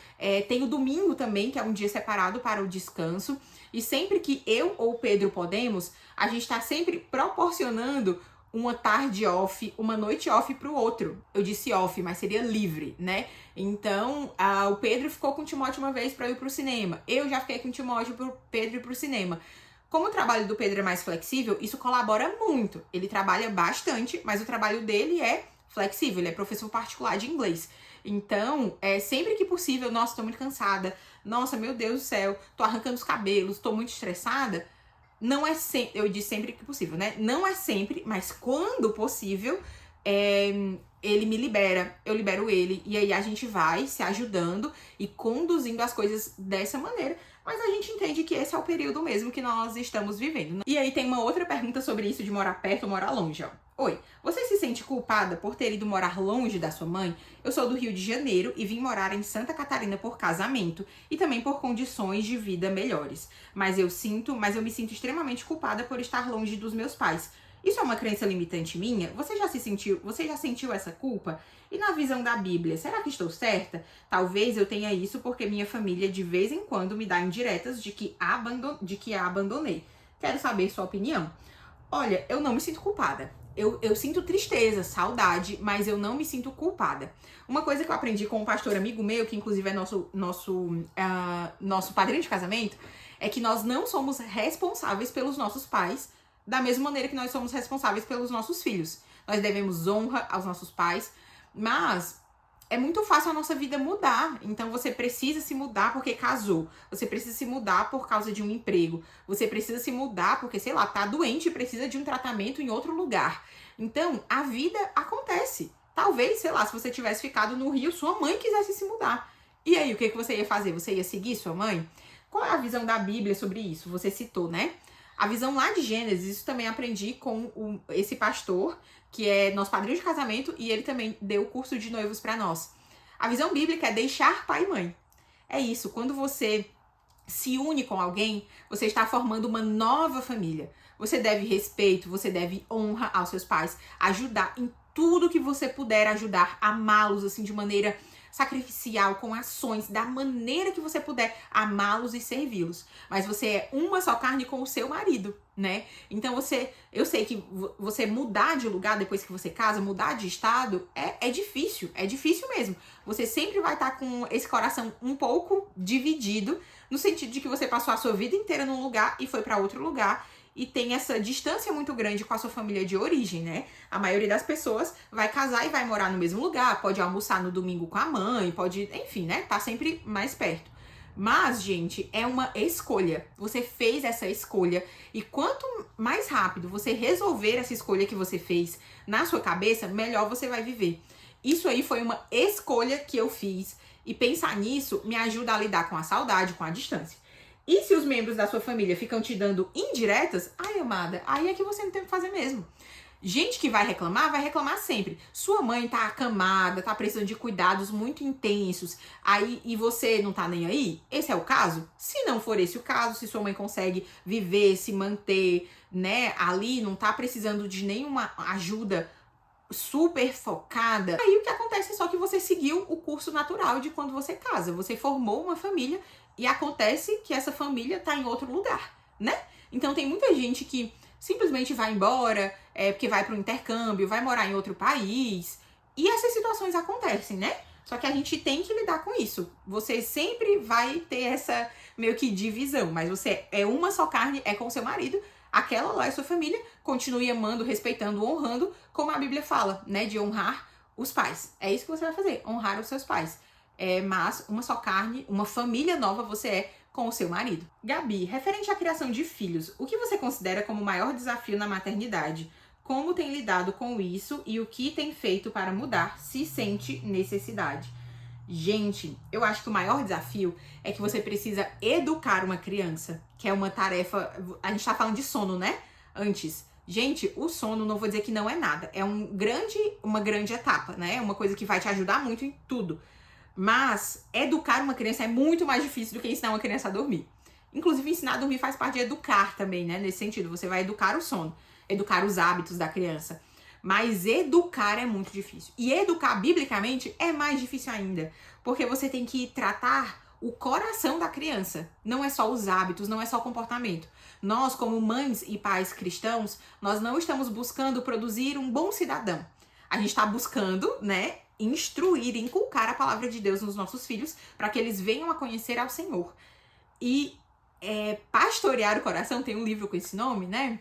S1: Tem o domingo também, que é um dia separado para o descanso. E sempre que eu ou o Pedro podemos, a gente está sempre proporcionando uma tarde off, uma noite off pro outro. Eu disse off, mas seria livre, né? Então, o Pedro ficou com o Timóteo uma vez para ir pro cinema. Eu já fiquei com o Timóteo pro Pedro ir pro cinema. Como o trabalho do Pedro é mais flexível, isso colabora muito. Ele trabalha bastante, mas o trabalho dele é flexível, ele é professor particular de inglês. Então, sempre que possível, nossa, tô muito cansada. Nossa, meu Deus do céu, tô arrancando os cabelos, tô muito estressada. Não é sempre, eu disse sempre que possível, né? Não é sempre, mas quando possível, ele me libera, eu libero ele. E aí a gente vai se ajudando e conduzindo as coisas dessa maneira. Mas a gente entende que esse é o período mesmo que nós estamos vivendo. E aí tem uma outra pergunta sobre isso de morar perto ou morar longe, ó. Oi, você se sente culpada por ter ido morar longe da sua mãe? Eu sou do Rio de Janeiro e vim morar em Santa Catarina por casamento e também por condições de vida melhores. Mas eu me sinto extremamente culpada por estar longe dos meus pais. Isso é uma crença limitante minha? Você já sentiu essa culpa? E na visão da Bíblia, será que estou certa? Talvez eu tenha isso porque minha família de vez em quando me dá indiretas de que a abandonei. Quero saber sua opinião. Olha, eu não me sinto culpada. Eu sinto tristeza, saudade, mas eu não me sinto culpada. Uma coisa que eu aprendi com um pastor amigo meu, que inclusive é nosso padrinho de casamento, é que nós não somos responsáveis pelos nossos pais da mesma maneira que nós somos responsáveis pelos nossos filhos. Nós devemos honra aos nossos pais, mas é muito fácil a nossa vida mudar. Então você precisa se mudar porque casou. Você precisa se mudar por causa de um emprego. Você precisa se mudar porque, sei lá, tá doente e precisa de um tratamento em outro lugar. Então, a vida acontece. Talvez, sei lá, se você tivesse ficado no Rio, sua mãe quisesse se mudar. E aí, o que você ia fazer? Você ia seguir sua mãe? Qual é a visão da Bíblia sobre isso? Você citou, né? A visão lá de Gênesis, isso também aprendi com esse pastor, que é nosso padrinho de casamento, e ele também deu o curso de noivos para nós. A visão bíblica é deixar pai e mãe. É isso, quando você se une com alguém, você está formando uma nova família. Você deve respeito, você deve honra aos seus pais, ajudar em tudo que você puder ajudar, amá-los assim de maneira sacrificial, com ações, da maneira que você puder amá-los e servi-los. Mas você é uma só carne com o seu marido, né? Então eu sei que você mudar de lugar depois que você casa, mudar de estado, é difícil mesmo. Você sempre vai estar com esse coração um pouco dividido, no sentido de que você passou a sua vida inteira num lugar e foi para outro lugar, e tem essa distância muito grande com a sua família de origem, né? A maioria das pessoas vai casar e vai morar no mesmo lugar, pode almoçar no domingo com a mãe, pode, enfim, né? Tá sempre mais perto. Mas, gente, é uma escolha. Você fez essa escolha e quanto mais rápido você resolver essa escolha que você fez na sua cabeça, melhor você vai viver. Isso aí foi uma escolha que eu fiz e pensar nisso me ajuda a lidar com a saudade, com a distância. E se os membros da sua família ficam te dando indiretas, ai, amada, aí é que você não tem o que fazer mesmo. Gente que vai reclamar sempre. Sua mãe tá acamada, tá precisando de cuidados muito intensos, aí e você não tá nem aí? Esse é o caso? Se não for esse o caso, se sua mãe consegue viver, se manter, né, ali, não tá precisando de nenhuma ajuda super focada, aí o que acontece é só que você seguiu o curso natural de quando você casa. Você formou uma família e acontece que essa família tá em outro lugar, né? Então tem muita gente que simplesmente vai embora, porque vai para um intercâmbio, vai morar em outro país. E essas situações acontecem, né? Só que a gente tem que lidar com isso. Você sempre vai ter essa meio que divisão, mas você é uma só carne, é com o seu marido, aquela lá é sua família, continue amando, respeitando, honrando, como a Bíblia fala, né? De honrar os pais. É isso que você vai fazer, honrar os seus pais. Mas uma só carne, uma família nova você é com o seu marido. Gabi, referente à criação de filhos, o que você considera como o maior desafio na maternidade? Como tem lidado com isso e o que tem feito para mudar, se sente necessidade? Gente, eu acho que o maior desafio é que você precisa educar uma criança, que é uma tarefa. A gente tá falando de sono, né? Antes. Gente, o sono, não vou dizer que não é nada. É uma grande etapa, né? É uma coisa que vai te ajudar muito em tudo. Mas educar uma criança é muito mais difícil do que ensinar uma criança a dormir. Inclusive, ensinar a dormir faz parte de educar também, né? Nesse sentido, você vai educar o sono, educar os hábitos da criança. Mas educar é muito difícil. E educar biblicamente é mais difícil ainda. Porque você tem que tratar o coração da criança. Não é só os hábitos, não é só o comportamento. Nós, como mães e pais cristãos, nós não estamos buscando produzir um bom cidadão. A gente está buscando, né, instruir, inculcar a palavra de Deus nos nossos filhos para que eles venham a conhecer ao Senhor. E pastorear o coração, tem um livro com esse nome, né?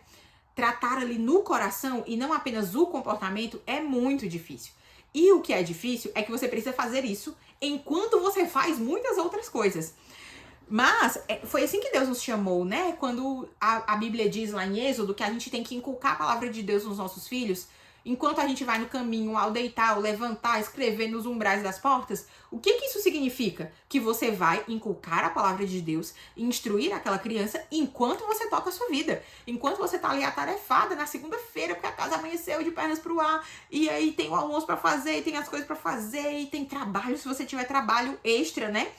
S1: Tratar ali no coração e não apenas o comportamento é muito difícil. E o que é difícil é que você precisa fazer isso enquanto você faz muitas outras coisas. Mas foi assim que Deus nos chamou, né? Quando a Bíblia diz lá em Êxodo que a gente tem que inculcar a palavra de Deus nos nossos filhos, enquanto a gente vai no caminho, ao deitar, ao levantar, escrever nos umbrais das portas, o que isso significa? Que você vai inculcar a palavra de Deus, instruir aquela criança enquanto você toca a sua vida. Enquanto você tá ali atarefada na segunda-feira, porque a casa amanheceu de pernas pro ar, e aí tem o almoço pra fazer, e tem as coisas pra fazer, e tem trabalho, se você tiver trabalho extra, né?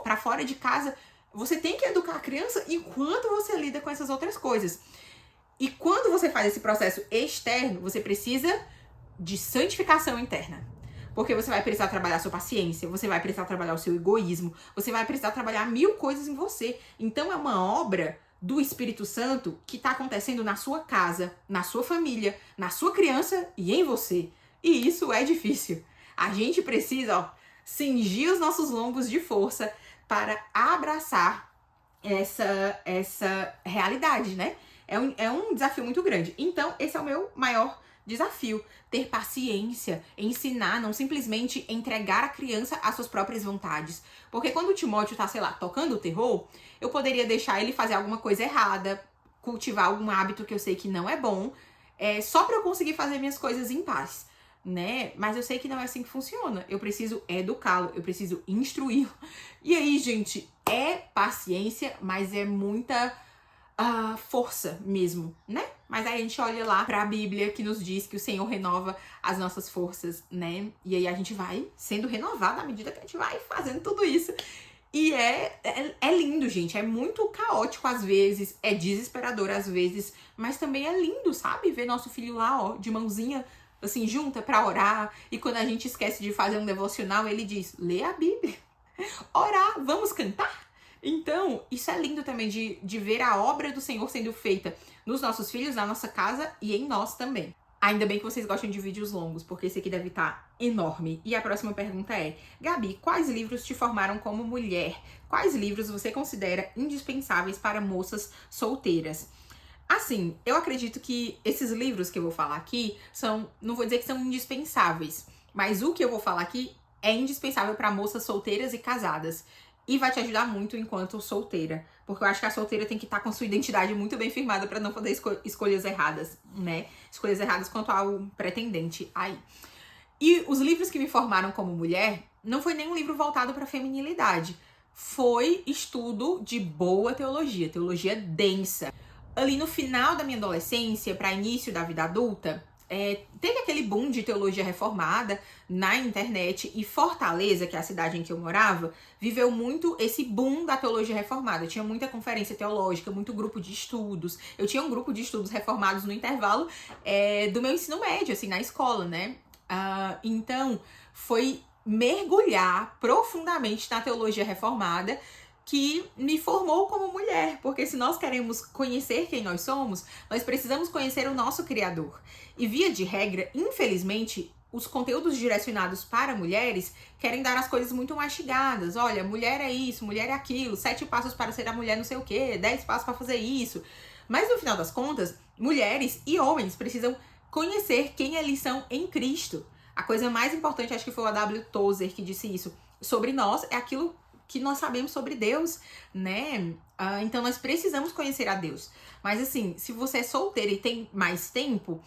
S1: Pra fora de casa, você tem que educar a criança enquanto você lida com essas outras coisas. E quando você faz esse processo externo, você precisa de santificação interna. Porque você vai precisar trabalhar a sua paciência, você vai precisar trabalhar o seu egoísmo, você vai precisar trabalhar 1000 coisas em você. Então é uma obra do Espírito Santo que está acontecendo na sua casa, na sua família, na sua criança e em você. E isso é difícil. A gente precisa, cingir os nossos lombos de força para abraçar essa realidade, né? É um desafio muito grande. Então, esse é o meu maior desafio. Ter paciência, ensinar, não simplesmente entregar a criança às suas próprias vontades. Porque quando o Timóteo tá, sei lá, tocando o terror, eu poderia deixar ele fazer alguma coisa errada, cultivar algum hábito que eu sei que não é bom, só pra eu conseguir fazer minhas coisas em paz, né? Mas eu sei que não é assim que funciona. Eu preciso educá-lo, eu preciso instruí-lo. E aí, gente, é paciência, mas é muita força mesmo, né? Mas aí a gente olha lá pra Bíblia que nos diz que o Senhor renova as nossas forças, né? E aí a gente vai sendo renovado à medida que a gente vai fazendo tudo isso. E é lindo, gente. É muito caótico às vezes, é desesperador às vezes, mas também é lindo, sabe? Ver nosso filho lá, ó, de mãozinha assim, junta pra orar. E quando a gente esquece de fazer um devocional, ele diz, lê a Bíblia. Orar, vamos cantar? Então, isso é lindo também de ver a obra do Senhor sendo feita nos nossos filhos, na nossa casa e em nós também. Ainda bem que vocês gostam de vídeos longos, porque esse aqui deve estar enorme. E a próxima pergunta é, Gabi, quais livros te formaram como mulher? Quais livros você considera indispensáveis para moças solteiras? Assim, eu acredito que esses livros que eu vou falar aqui não vou dizer que são indispensáveis, mas o que eu vou falar aqui é indispensável para moças solteiras e casadas. E vai te ajudar muito enquanto solteira. Porque eu acho que a solteira tem que estar com sua identidade muito bem firmada para não fazer escolhas erradas, né? Escolhas erradas quanto ao pretendente aí. E os livros que me formaram como mulher não foi nenhum livro voltado para feminilidade. Foi estudo de boa teologia, teologia densa. Ali no final da minha adolescência, para início da vida adulta, teve aquele boom de teologia reformada na internet e Fortaleza, que é a cidade em que eu morava, viveu muito esse boom da teologia reformada. Tinha muita conferência teológica, muito grupo de estudos. Eu tinha um grupo de estudos reformados no intervalo do meu ensino médio, assim, na escola, né? Então, foi mergulhar profundamente na teologia reformada que me formou como mulher, porque se nós queremos conhecer quem nós somos, nós precisamos conhecer o nosso Criador. E via de regra, infelizmente, os conteúdos direcionados para mulheres querem dar as coisas muito mastigadas. Olha, mulher é isso, mulher é aquilo, 7 passos para ser a mulher não sei o quê, 10 passos para fazer isso. Mas no final das contas, mulheres e homens precisam conhecer quem eles são em Cristo. A coisa mais importante, acho que foi o A.W. Tozer que disse isso, sobre nós é aquilo que nós sabemos sobre Deus, né? Então nós precisamos conhecer a Deus. Mas assim, se você é solteira e tem mais tempo,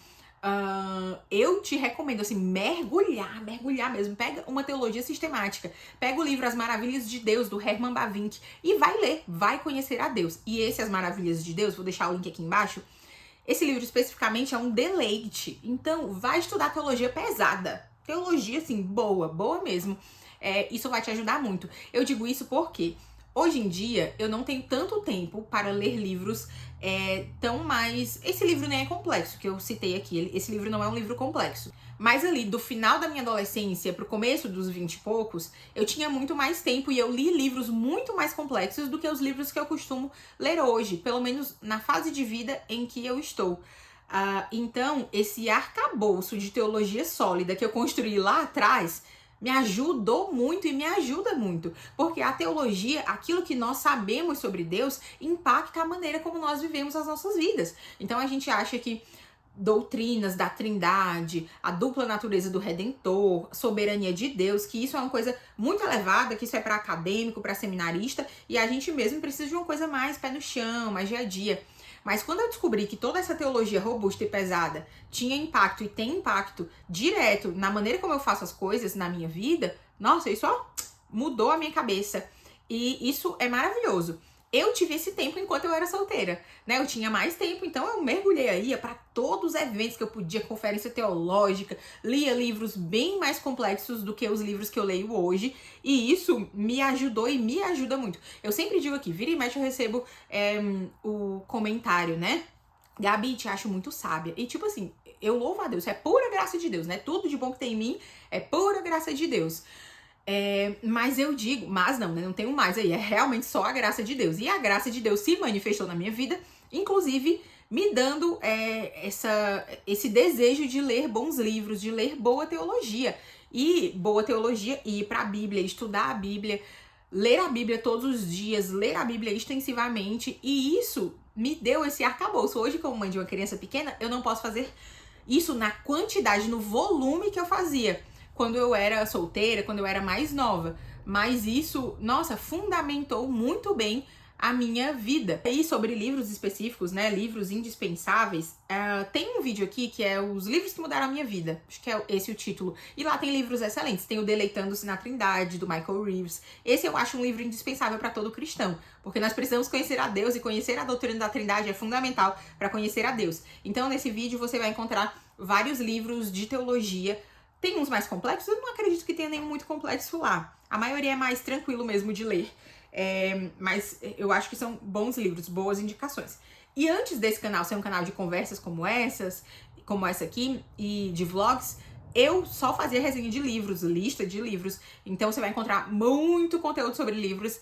S1: eu te recomendo, assim, mergulhar mesmo. Pega uma teologia sistemática, pega o livro As Maravilhas de Deus, do Herman Bavinck, e vai ler, vai conhecer a Deus. E esse As Maravilhas de Deus, vou deixar o link aqui embaixo, esse livro especificamente é um deleite. Então, vai estudar teologia pesada. Teologia, assim, boa mesmo. Isso vai te ajudar muito. Eu digo isso porque hoje em dia eu não tenho tanto tempo para ler livros tão mais... Esse livro nem é complexo, que eu citei aqui. Esse livro não é um livro complexo. Mas ali, do final da minha adolescência pro começo dos 20 e poucos, eu tinha muito mais tempo e eu li livros muito mais complexos do que os livros que eu costumo ler hoje, pelo menos na fase de vida em que eu estou. Então, esse arcabouço de teologia sólida que eu construí lá atrás me ajudou muito e me ajuda muito, porque a teologia, aquilo que nós sabemos sobre Deus, impacta a maneira como nós vivemos as nossas vidas. Então a gente acha que doutrinas da Trindade, a dupla natureza do Redentor, soberania de Deus, que isso é uma coisa muito elevada, que isso é para acadêmico, para seminarista, e a gente mesmo precisa de uma coisa mais pé no chão, mais dia a dia. Mas quando eu descobri que toda essa teologia robusta e pesada tinha impacto e tem impacto direto na maneira como eu faço as coisas na minha vida, nossa, isso mudou a minha cabeça. E isso é maravilhoso. Eu tive esse tempo enquanto eu era solteira, né? Eu tinha mais tempo, então eu mergulhei aí, ia para todos os eventos que eu podia, conferência teológica, lia livros bem mais complexos do que os livros que eu leio hoje, e isso me ajudou e me ajuda muito. Eu sempre digo aqui, vira e mexe eu recebo o comentário, né? Gabi, te acho muito sábia. E tipo assim, eu louvo a Deus, é pura graça de Deus, né? Tudo de bom que tem em mim é pura graça de Deus. Mas eu digo, mas não, né? Não tenho mais aí, é realmente só a graça de Deus. E a graça de Deus se manifestou na minha vida, inclusive me dando esse desejo de ler bons livros, de ler boa teologia. E boa teologia, ir para a Bíblia, estudar a Bíblia, ler a Bíblia todos os dias, ler a Bíblia extensivamente. E isso me deu esse arcabouço. Hoje, como mãe de uma criança pequena, eu não posso fazer isso na quantidade, no volume que eu fazia quando eu era solteira, quando eu era mais nova. Mas isso, nossa, fundamentou muito bem a minha vida. E sobre livros específicos, né, livros indispensáveis, tem um vídeo aqui que é os livros que mudaram a minha vida. Acho que é esse o título. E lá tem livros excelentes. Tem o Deleitando-se na Trindade, do Michael Reeves. Esse eu acho um livro indispensável para todo cristão, porque nós precisamos conhecer a Deus e conhecer a doutrina da Trindade é fundamental para conhecer a Deus. Então, nesse vídeo você vai encontrar vários livros de teologia. Tem uns mais complexos, eu não acredito que tenha nenhum muito complexo lá. A maioria é mais tranquilo mesmo de ler. Mas eu acho que são bons livros, boas indicações. E antes desse canal ser um canal de conversas como essa aqui, e de vlogs, eu só fazia resenha de livros, lista de livros. Então você vai encontrar muito conteúdo sobre livros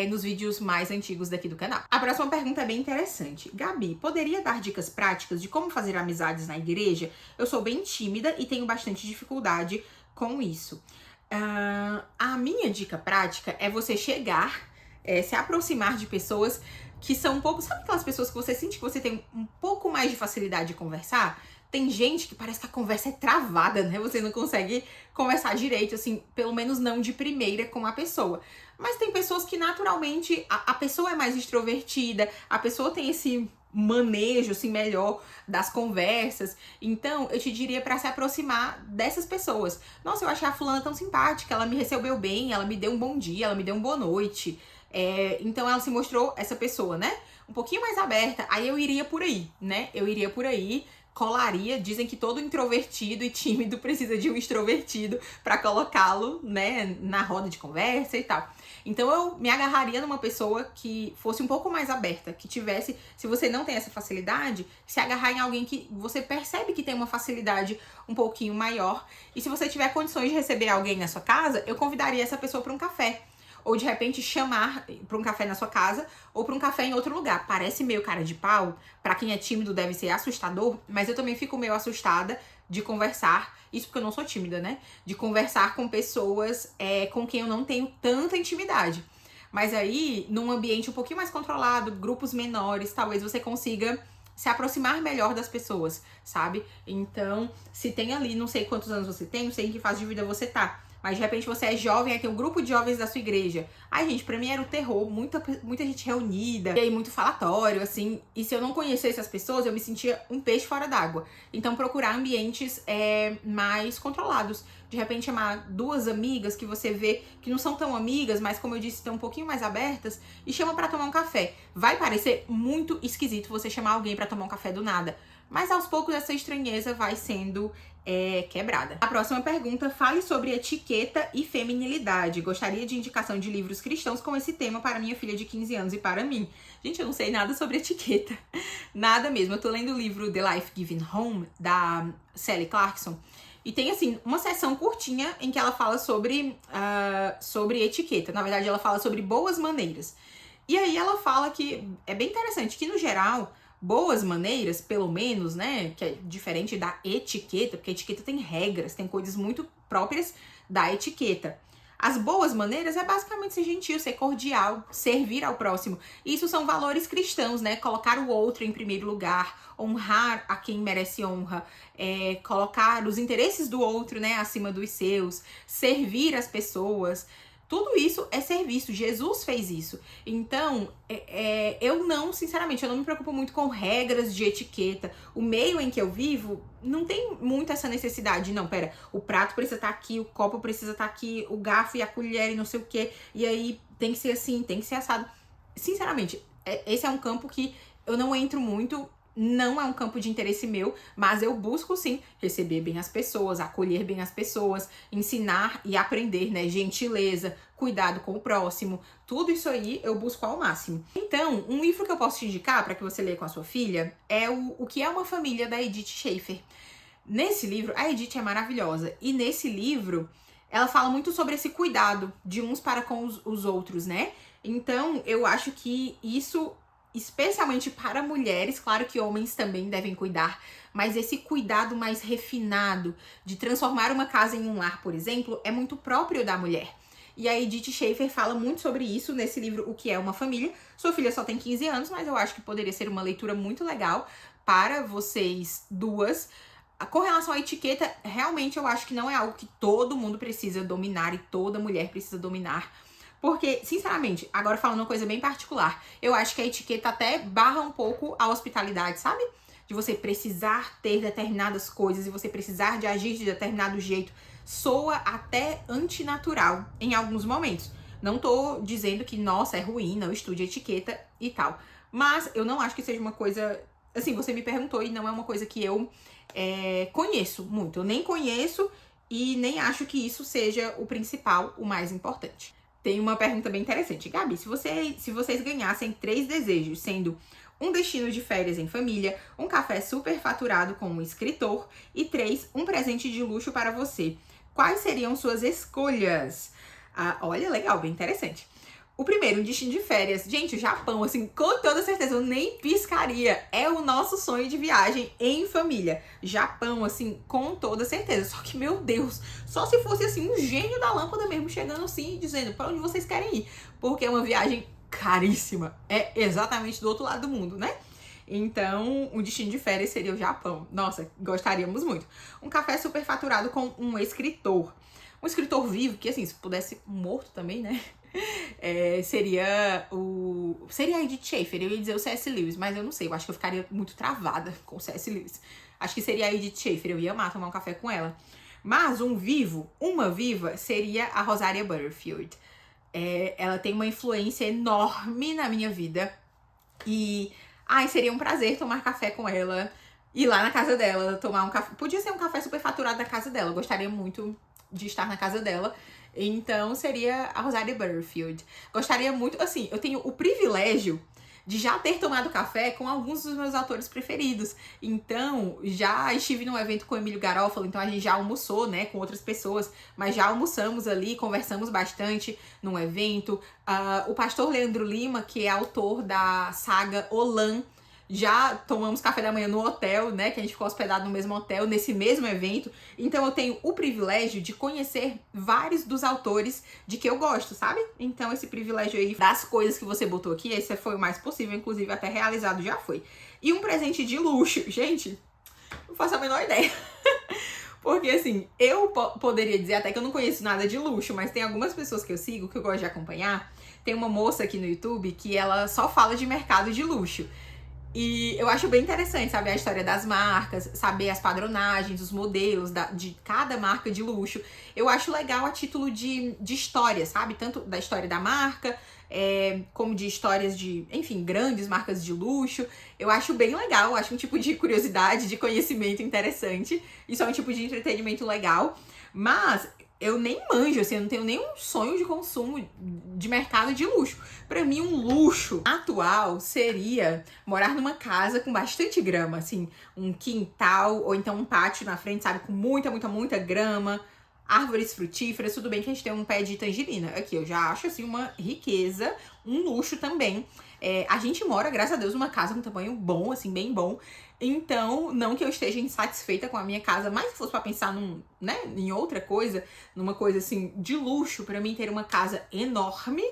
S1: nos vídeos mais antigos daqui do canal. A próxima pergunta é bem interessante. Gabi, poderia dar dicas práticas de como fazer amizades na igreja? Eu sou bem tímida e tenho bastante dificuldade com isso. A minha dica prática é você chegar, se aproximar de pessoas que são um pouco... Sabe aquelas pessoas que você sente que você tem um pouco mais de facilidade de conversar? Tem gente que parece que a conversa é travada, né? Você não consegue conversar direito, assim, pelo menos não de primeira com a pessoa. Mas tem pessoas que naturalmente, a pessoa é mais extrovertida, a pessoa tem esse manejo, assim, melhor das conversas. Então, eu te diria para se aproximar dessas pessoas. Nossa, eu achei a fulana tão simpática, ela me recebeu bem, ela me deu um bom dia, ela me deu uma boa noite. Então, ela se mostrou essa pessoa, né? Um pouquinho mais aberta. Aí eu iria por aí, né? Eu iria por aí, colaria. Dizem que todo introvertido e tímido precisa de um extrovertido para colocá-lo, né, na roda de conversa e tal. Então eu me agarraria numa pessoa que fosse um pouco mais aberta, que tivesse, se você não tem essa facilidade, se agarrar em alguém que você percebe que tem uma facilidade um pouquinho maior. E se você tiver condições de receber alguém na sua casa, eu convidaria essa pessoa para um café. Ou de repente chamar para um café na sua casa ou para um café em outro lugar. Parece meio cara de pau, para quem é tímido deve ser assustador, mas eu também fico meio assustada de conversar, isso porque eu não sou tímida, né? De conversar com pessoas com quem eu não tenho tanta intimidade. Mas aí, num ambiente um pouquinho mais controlado, grupos menores, talvez você consiga se aproximar melhor das pessoas, sabe? Então, se tem ali, não sei quantos anos você tem, não sei em que fase de vida você tá, mas de repente você é jovem, aí tem um grupo de jovens da sua igreja. Ai, gente, pra mim era o terror, muita gente reunida, e aí muito falatório, assim. E se eu não conhecesse as pessoas, eu me sentia um peixe fora d'água. Então procurar ambientes mais controlados. De repente chamar duas amigas que você vê que não são tão amigas, mas como eu disse, estão um pouquinho mais abertas, e chama pra tomar um café. Vai parecer muito esquisito você chamar alguém pra tomar um café do nada, mas aos poucos essa estranheza vai sendo quebrada. A próxima pergunta: fale sobre etiqueta e feminilidade. Gostaria de indicação de livros cristãos com esse tema para minha filha de 15 anos e para mim. Gente, eu não sei nada sobre etiqueta. Nada mesmo. Eu tô lendo o livro The Life Given Home, da Sally Clarkson. E tem, assim, uma seção curtinha em que ela fala sobre etiqueta. Na verdade, ela fala sobre boas maneiras. E aí ela fala que é bem interessante, que no geral, boas maneiras, pelo menos, né, que é diferente da etiqueta, porque a etiqueta tem regras, tem coisas muito próprias da etiqueta. As boas maneiras é basicamente ser gentil, ser cordial, servir ao próximo. Isso são valores cristãos, né? Colocar o outro em primeiro lugar, honrar a quem merece honra, colocar os interesses do outro, né, acima dos seus, servir as pessoas. Tudo isso é serviço. Jesus fez isso. Então, eu não, sinceramente, eu não me preocupo muito com regras de etiqueta. O meio em que eu vivo não tem muito essa necessidade. Não, pera, o prato precisa estar aqui, o copo precisa estar aqui, o garfo e a colher e não sei o quê. E aí tem que ser assim, tem que ser assado. Sinceramente, esse é um campo que eu não entro muito. Não é um campo de interesse meu, mas eu busco sim receber bem as pessoas, acolher bem as pessoas, ensinar e aprender, né? Gentileza, cuidado com o próximo, tudo isso aí eu busco ao máximo. Então, um livro que eu posso te indicar para que você leia com a sua filha é O Que é uma Família, da Edith Schaefer. Nesse livro, a Edith é maravilhosa, e nesse livro ela fala muito sobre esse cuidado de uns para com os outros, né? Então, eu acho que isso, especialmente para mulheres, claro que homens também devem cuidar, mas esse cuidado mais refinado de transformar uma casa em um lar, por exemplo, é muito próprio da mulher. E a Edith Schaefer fala muito sobre isso nesse livro O Que é uma Família. Sua filha só tem 15 anos, mas eu acho que poderia ser uma leitura muito legal para vocês duas. Com relação à etiqueta, realmente eu acho que não é algo que todo mundo precisa dominar e toda mulher precisa dominar. Porque, sinceramente, agora falando uma coisa bem particular, eu acho que a etiqueta até barra um pouco a hospitalidade, sabe? De você precisar ter determinadas coisas e você precisar de agir de determinado jeito. Soa até antinatural em alguns momentos. Não tô dizendo que, nossa, é ruim, não estude etiqueta e tal. Mas eu não acho que seja uma coisa... Assim, você me perguntou e não é uma coisa que eu conheço muito. Eu nem conheço e nem acho que isso seja o principal, o mais importante. Tem uma pergunta bem interessante. Gabi, se vocês ganhassem 3 desejos, sendo um destino de férias em família, um café super faturado com um escritor e 3, um presente de luxo para você, quais seriam suas escolhas? Olha, legal, bem interessante. O primeiro, um destino de férias. Gente, o Japão, assim, com toda certeza, eu nem piscaria. É o nosso sonho de viagem em família. Japão, assim, com toda certeza. Só que, meu Deus, só se fosse, assim, um gênio da lâmpada mesmo, chegando assim e dizendo pra onde vocês querem ir. Porque é uma viagem caríssima. É exatamente do outro lado do mundo, né? Então, um destino de férias seria o Japão. Nossa, gostaríamos muito. Um café super faturado com um escritor. Um escritor vivo, que assim, se pudesse morto também, né? Seria a Edith Schaefer. Eu ia dizer o C.S. Lewis, mas eu não sei. Eu acho que eu ficaria muito travada com o C.S. Lewis. Acho que seria a Edith Schaefer. Eu ia amar tomar um café com ela. Mas uma viva, seria a Rosaria Butterfield. Ela tem uma influência enorme na minha vida. E seria um prazer tomar café com ela. Ir lá na casa dela, tomar um café. Podia ser um café super faturado na casa dela. Eu gostaria muito de estar na casa dela. Então, seria a Rosaria Butterfield. Gostaria muito, assim, eu tenho o privilégio de já ter tomado café com alguns dos meus autores preferidos. Então, já estive num evento com o Emílio Garofalo, então a gente já almoçou, né, com outras pessoas, mas já almoçamos ali, conversamos bastante num evento. O pastor Leandro Lima, que é autor da saga Olan, já tomamos café da manhã no hotel, né, que a gente ficou hospedado no mesmo hotel, nesse mesmo evento. Então eu tenho o privilégio de conhecer vários dos autores de que eu gosto, sabe? Então esse privilégio aí das coisas que você botou aqui, esse foi o mais possível, inclusive até realizado já foi. E um presente de luxo, gente, não faço a menor ideia. Porque assim, eu poderia dizer até que eu não conheço nada de luxo, mas tem algumas pessoas que eu sigo, que eu gosto de acompanhar. Tem uma moça aqui no YouTube que ela só fala de mercado de luxo. E eu acho bem interessante saber a história das marcas, saber as padronagens, os modelos de cada marca de luxo. Eu acho legal a título de história, sabe? Tanto da história da marca, como de histórias de, enfim, grandes marcas de luxo. Eu acho bem legal, eu acho um tipo de curiosidade, de conhecimento interessante. Isso é um tipo de entretenimento legal. Mas eu nem manjo, assim, eu não tenho nenhum sonho de consumo de mercado de luxo. Pra mim, um luxo atual seria morar numa casa com bastante grama, assim, um quintal ou então um pátio na frente, sabe, com muita grama, árvores frutíferas. Tudo bem que a gente tem um pé de tangerina aqui, eu já acho, assim, uma riqueza, um luxo também. A gente mora, graças a Deus, numa casa com tamanho bom, assim, bem bom. Então, não que eu esteja insatisfeita com a minha casa, mas se fosse pra pensar em outra coisa, numa coisa assim de luxo, pra mim ter uma casa enorme,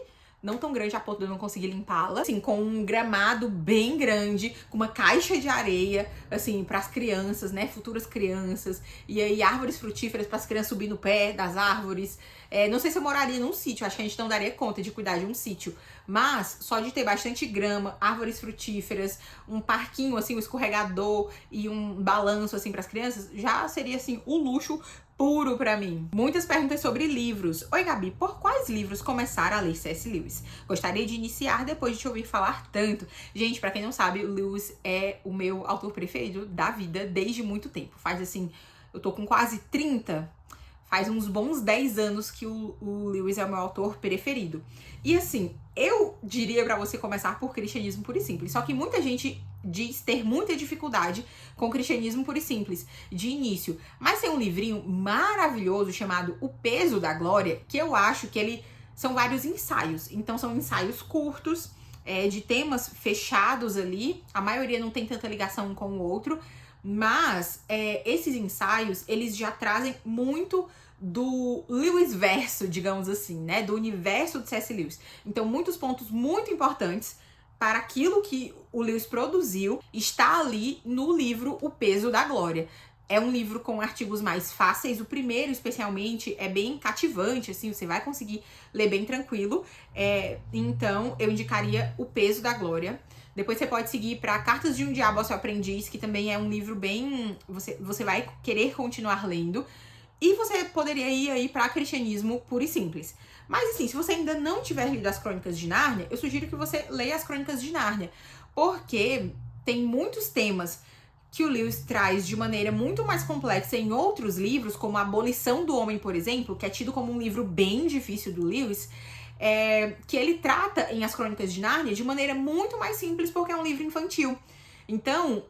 S1: não tão grande a ponto de eu não conseguir limpá-la, assim, com um gramado bem grande, com uma caixa de areia, assim, pras crianças, né, futuras crianças, e aí árvores frutíferas para as crianças subir no pé das árvores. Não sei se eu moraria num sítio, acho que a gente não daria conta de cuidar de um sítio, mas só de ter bastante grama, árvores frutíferas, um parquinho, assim, um escorregador e um balanço, assim, para as crianças, já seria, assim, o luxo puro pra mim. Muitas perguntas sobre livros. Oi, Gabi, por quais livros começar a ler C.S. Lewis? Gostaria de iniciar depois de te ouvir falar tanto. Gente, pra quem não sabe, o Lewis é o meu autor preferido da vida desde muito tempo. Faz, assim, eu tô com quase 30, faz uns bons 10 anos que o Lewis é o meu autor preferido. E assim, eu diria pra você começar por Cristianismo Puro e Simples. Só que muita gente diz ter muita dificuldade com Cristianismo Puro e Simples de início. Mas tem um livrinho maravilhoso chamado O Peso da Glória, que eu acho que são vários ensaios. Então são ensaios curtos, de temas fechados ali. A maioria não tem tanta ligação um com o outro. Mas esses ensaios, eles já trazem muito do Lewis verso, digamos assim, né? Do universo de C.S. Lewis. Então, muitos pontos muito importantes para aquilo que o Lewis produziu está ali no livro O Peso da Glória. É um livro com artigos mais fáceis. O primeiro, especialmente, é bem cativante, assim, você vai conseguir ler bem tranquilo. Então, eu indicaria O Peso da Glória. Depois você pode seguir para Cartas de um Diabo ao Seu Aprendiz, que também é um livro bem... Você vai querer continuar lendo. E você poderia ir aí para Cristianismo Puro e Simples. Mas assim, se você ainda não tiver lido as Crônicas de Nárnia, eu sugiro que você leia as Crônicas de Nárnia. Porque tem muitos temas que o Lewis traz de maneira muito mais complexa em outros livros, como A Abolição do Homem, por exemplo, que é tido como um livro bem difícil do Lewis, que ele trata em As Crônicas de Nárnia de maneira muito mais simples, porque é um livro infantil. Então,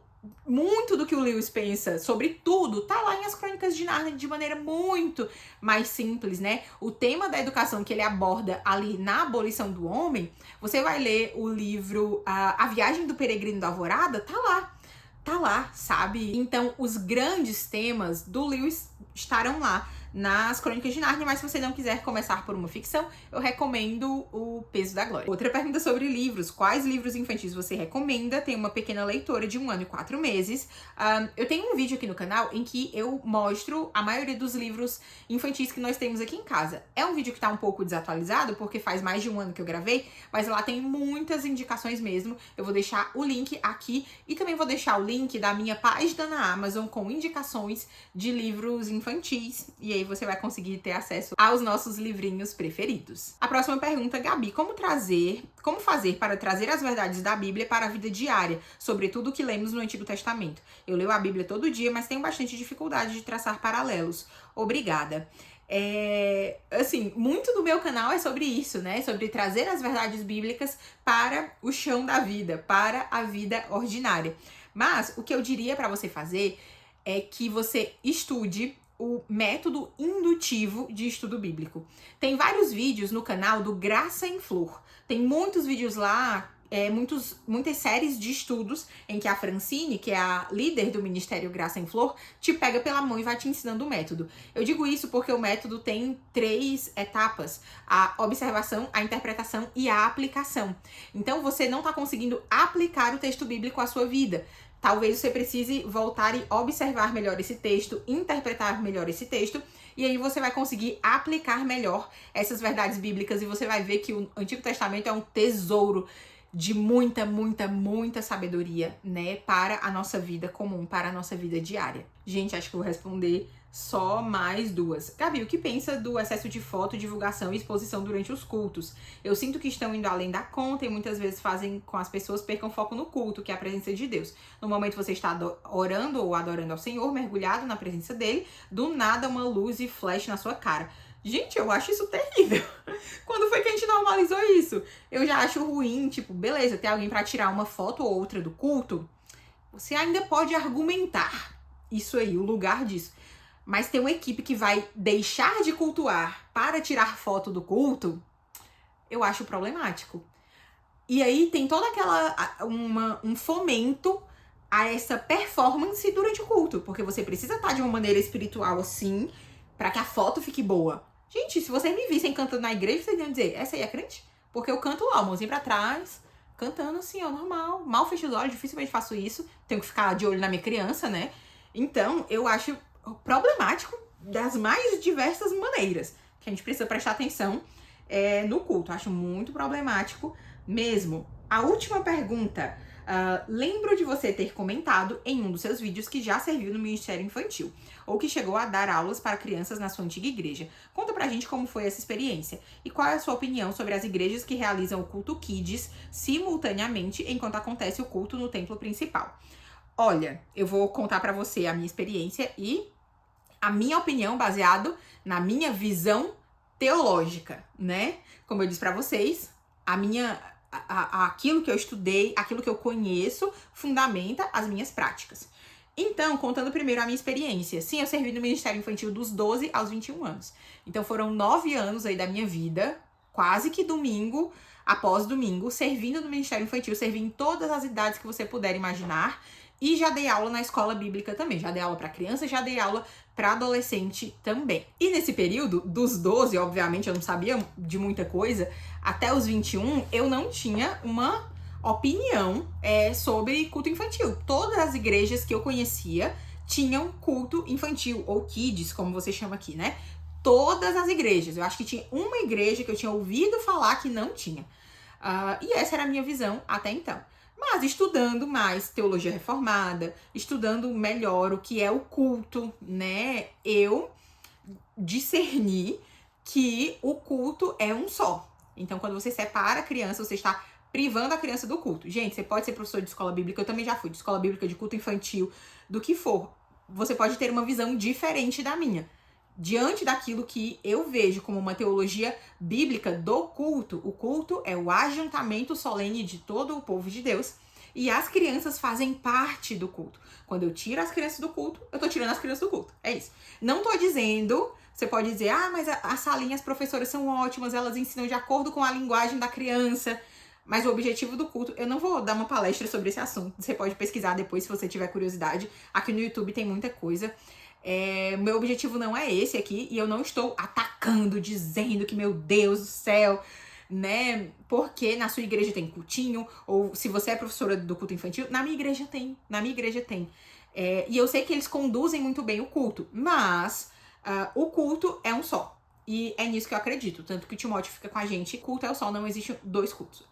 S1: muito do que o Lewis pensa sobre tudo tá lá em As Crônicas de Nárnia de maneira muito mais simples, né? O tema da educação que ele aborda ali na Abolição do Homem, você vai ler o livro A Viagem do Peregrino da Alvorada, tá lá, sabe? Então, os grandes temas do Lewis estarão lá nas Crônicas de Nárnia, mas se você não quiser começar por uma ficção, eu recomendo O Peso da Glória. Outra pergunta sobre livros. Quais livros infantis você recomenda? Tem uma pequena leitora de 1 ano e 4 meses. Eu tenho um vídeo aqui no canal em que eu mostro a maioria dos livros infantis que nós temos aqui em casa. É um vídeo que tá um pouco desatualizado, porque faz mais de 1 ano que eu gravei, mas lá tem muitas indicações mesmo. Eu vou deixar o link aqui e também vou deixar o link da minha página na Amazon com indicações de livros infantis. E aí você vai conseguir ter acesso aos nossos livrinhos preferidos. A próxima pergunta, Gabi, como fazer para trazer as verdades da Bíblia para a vida diária, sobretudo o que lemos no Antigo Testamento? Eu leio a Bíblia todo dia, mas tenho bastante dificuldade de traçar paralelos. Obrigada. Assim, muito do meu canal é sobre isso, né? Sobre trazer as verdades bíblicas para o chão da vida, para a vida ordinária. Mas o que eu diria para você fazer é que você estude o método indutivo de estudo bíblico. Tem vários vídeos no canal do Graça em Flor. Tem muitos vídeos lá muitas séries de estudos em que a Francine, que é a líder do Ministério Graça em Flor, te pega pela mão e vai te ensinando o método. Eu digo isso porque o método tem 3 etapas: a observação, a interpretação e a aplicação. Então você não está conseguindo aplicar o texto bíblico à sua vida. Talvez você precise voltar e observar melhor esse texto, interpretar melhor esse texto, e aí você vai conseguir aplicar melhor essas verdades bíblicas, e você vai ver que o Antigo Testamento é um tesouro de muita, muita, muita sabedoria, né, para a nossa vida comum, para a nossa vida diária. Gente, acho que eu vou responder só mais 2. Gabi, o que pensa do excesso de foto, divulgação e exposição durante os cultos? Eu sinto que estão indo além da conta e muitas vezes fazem com as pessoas percam foco no culto, que é a presença de Deus. No momento você está orando ou adorando ao Senhor, mergulhado na presença dele, do nada uma luz e flash na sua cara. Gente, eu acho isso terrível. Quando foi que a gente normalizou isso? Eu já acho ruim, tipo, beleza, ter alguém pra tirar uma foto ou outra do culto, você ainda pode argumentar isso aí, o lugar disso. Mas ter uma equipe que vai deixar de cultuar para tirar foto do culto, eu acho problemático. E aí tem toda um fomento a essa performance durante o culto, porque você precisa estar de uma maneira espiritual assim, para que a foto fique boa. Gente, se vocês me vissem cantando na igreja, vocês iam dizer, essa aí é crente? Porque eu canto lá, mãozinha pra trás, cantando assim, ó, normal. Mal fecho os olhos, dificilmente faço isso. Tenho que ficar de olho na minha criança, né? Então, eu acho problemático das mais diversas maneiras que a gente precisa prestar atenção no culto. Acho muito problemático mesmo. A última pergunta. Lembro de você ter comentado em um dos seus vídeos que já serviu no Ministério Infantil, ou que chegou a dar aulas para crianças na sua antiga igreja. Conta pra gente como foi essa experiência e qual é a sua opinião sobre as igrejas que realizam o culto Kids simultaneamente enquanto acontece o culto no templo principal. Olha, eu vou contar pra você a minha experiência e a minha opinião baseado na minha visão teológica, né? Como eu disse pra vocês, aquilo que eu estudei, aquilo que eu conheço, fundamenta as minhas práticas. Então, contando primeiro a minha experiência. Sim, eu servi no Ministério Infantil dos 12 aos 21 anos. Então, foram 9 anos aí da minha vida, quase que domingo após domingo, servindo no Ministério Infantil, servi em todas as idades que você puder imaginar. E já dei aula na escola bíblica também. Já dei aula para criança, já dei aula para adolescente também. E nesse período, dos 12, obviamente, eu não sabia de muita coisa, até os 21, eu não tinha uma opinião sobre culto infantil. Todas as igrejas que eu conhecia tinham culto infantil, ou kids, como você chama aqui, né? Todas as igrejas. Eu acho que tinha uma igreja que eu tinha ouvido falar que não tinha. E essa era a minha visão até então. Mas estudando mais teologia reformada, estudando melhor o que é o culto, né? Eu discerni que o culto é um só. Então, quando você separa a criança, você está privando a criança do culto. Gente, você pode ser professor de escola bíblica, eu também já fui, de escola bíblica, de culto infantil, do que for. Você pode ter uma visão diferente da minha. Diante daquilo que eu vejo como uma teologia bíblica do culto, o culto é o ajuntamento solene de todo o povo de Deus e as crianças fazem parte do culto. Quando eu tiro as crianças do culto, eu tô tirando as crianças do culto. É isso. Não tô dizendo, você pode dizer, mas as salinhas professoras são ótimas, elas ensinam de acordo com a linguagem da criança. Mas o objetivo do culto, eu não vou dar uma palestra sobre esse assunto, você pode pesquisar depois se você tiver curiosidade. Aqui no YouTube tem muita coisa. Meu objetivo não é esse aqui, e eu não estou atacando, dizendo que, meu Deus do céu, né, porque na sua igreja tem cultinho, ou se você é professora do culto infantil, na minha igreja tem. E eu sei que eles conduzem muito bem o culto, mas o culto é um só, e é nisso que eu acredito, tanto que o Timóteo fica com a gente, culto é o só, não existe 2 cultos.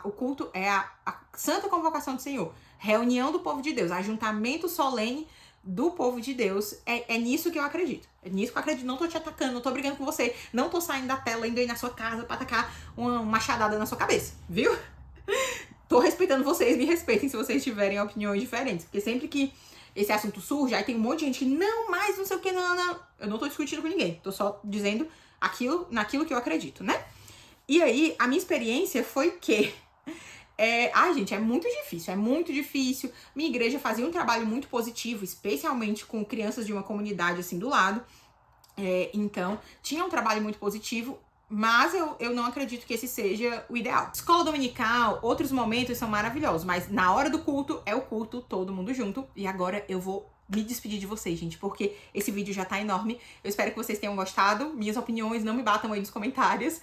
S1: O culto é a santa convocação do Senhor, reunião do povo de Deus, ajuntamento solene do povo de Deus. É nisso que eu acredito. É nisso que eu acredito. Não tô te atacando, não tô brigando com você. Não tô saindo da tela, indo aí na sua casa pra atacar uma machadada na sua cabeça, viu? Tô respeitando vocês, me respeitem se vocês tiverem opiniões diferentes. Porque sempre que esse assunto surge, aí tem um monte de gente que não, mais não sei o que, não. Eu não tô discutindo com ninguém. Tô só dizendo naquilo que eu acredito, né? E aí, a minha experiência foi que gente, é muito difícil. Minha igreja fazia um trabalho muito positivo, especialmente com crianças de uma comunidade assim do lado. Então, tinha um trabalho muito positivo. Mas eu não acredito que esse seja o ideal. Escola dominical, outros momentos são maravilhosos, mas na hora do culto, é o culto, todo mundo junto. E agora eu vou me despedir de vocês, gente, porque esse vídeo já tá enorme. Eu espero que vocês tenham gostado. Minhas opiniões, não me batam aí nos comentários.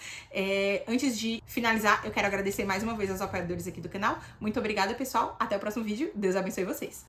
S1: Antes de finalizar, eu quero agradecer mais uma vez aos apoiadores aqui do canal. Muito obrigada, pessoal. Até o próximo vídeo. Deus abençoe vocês.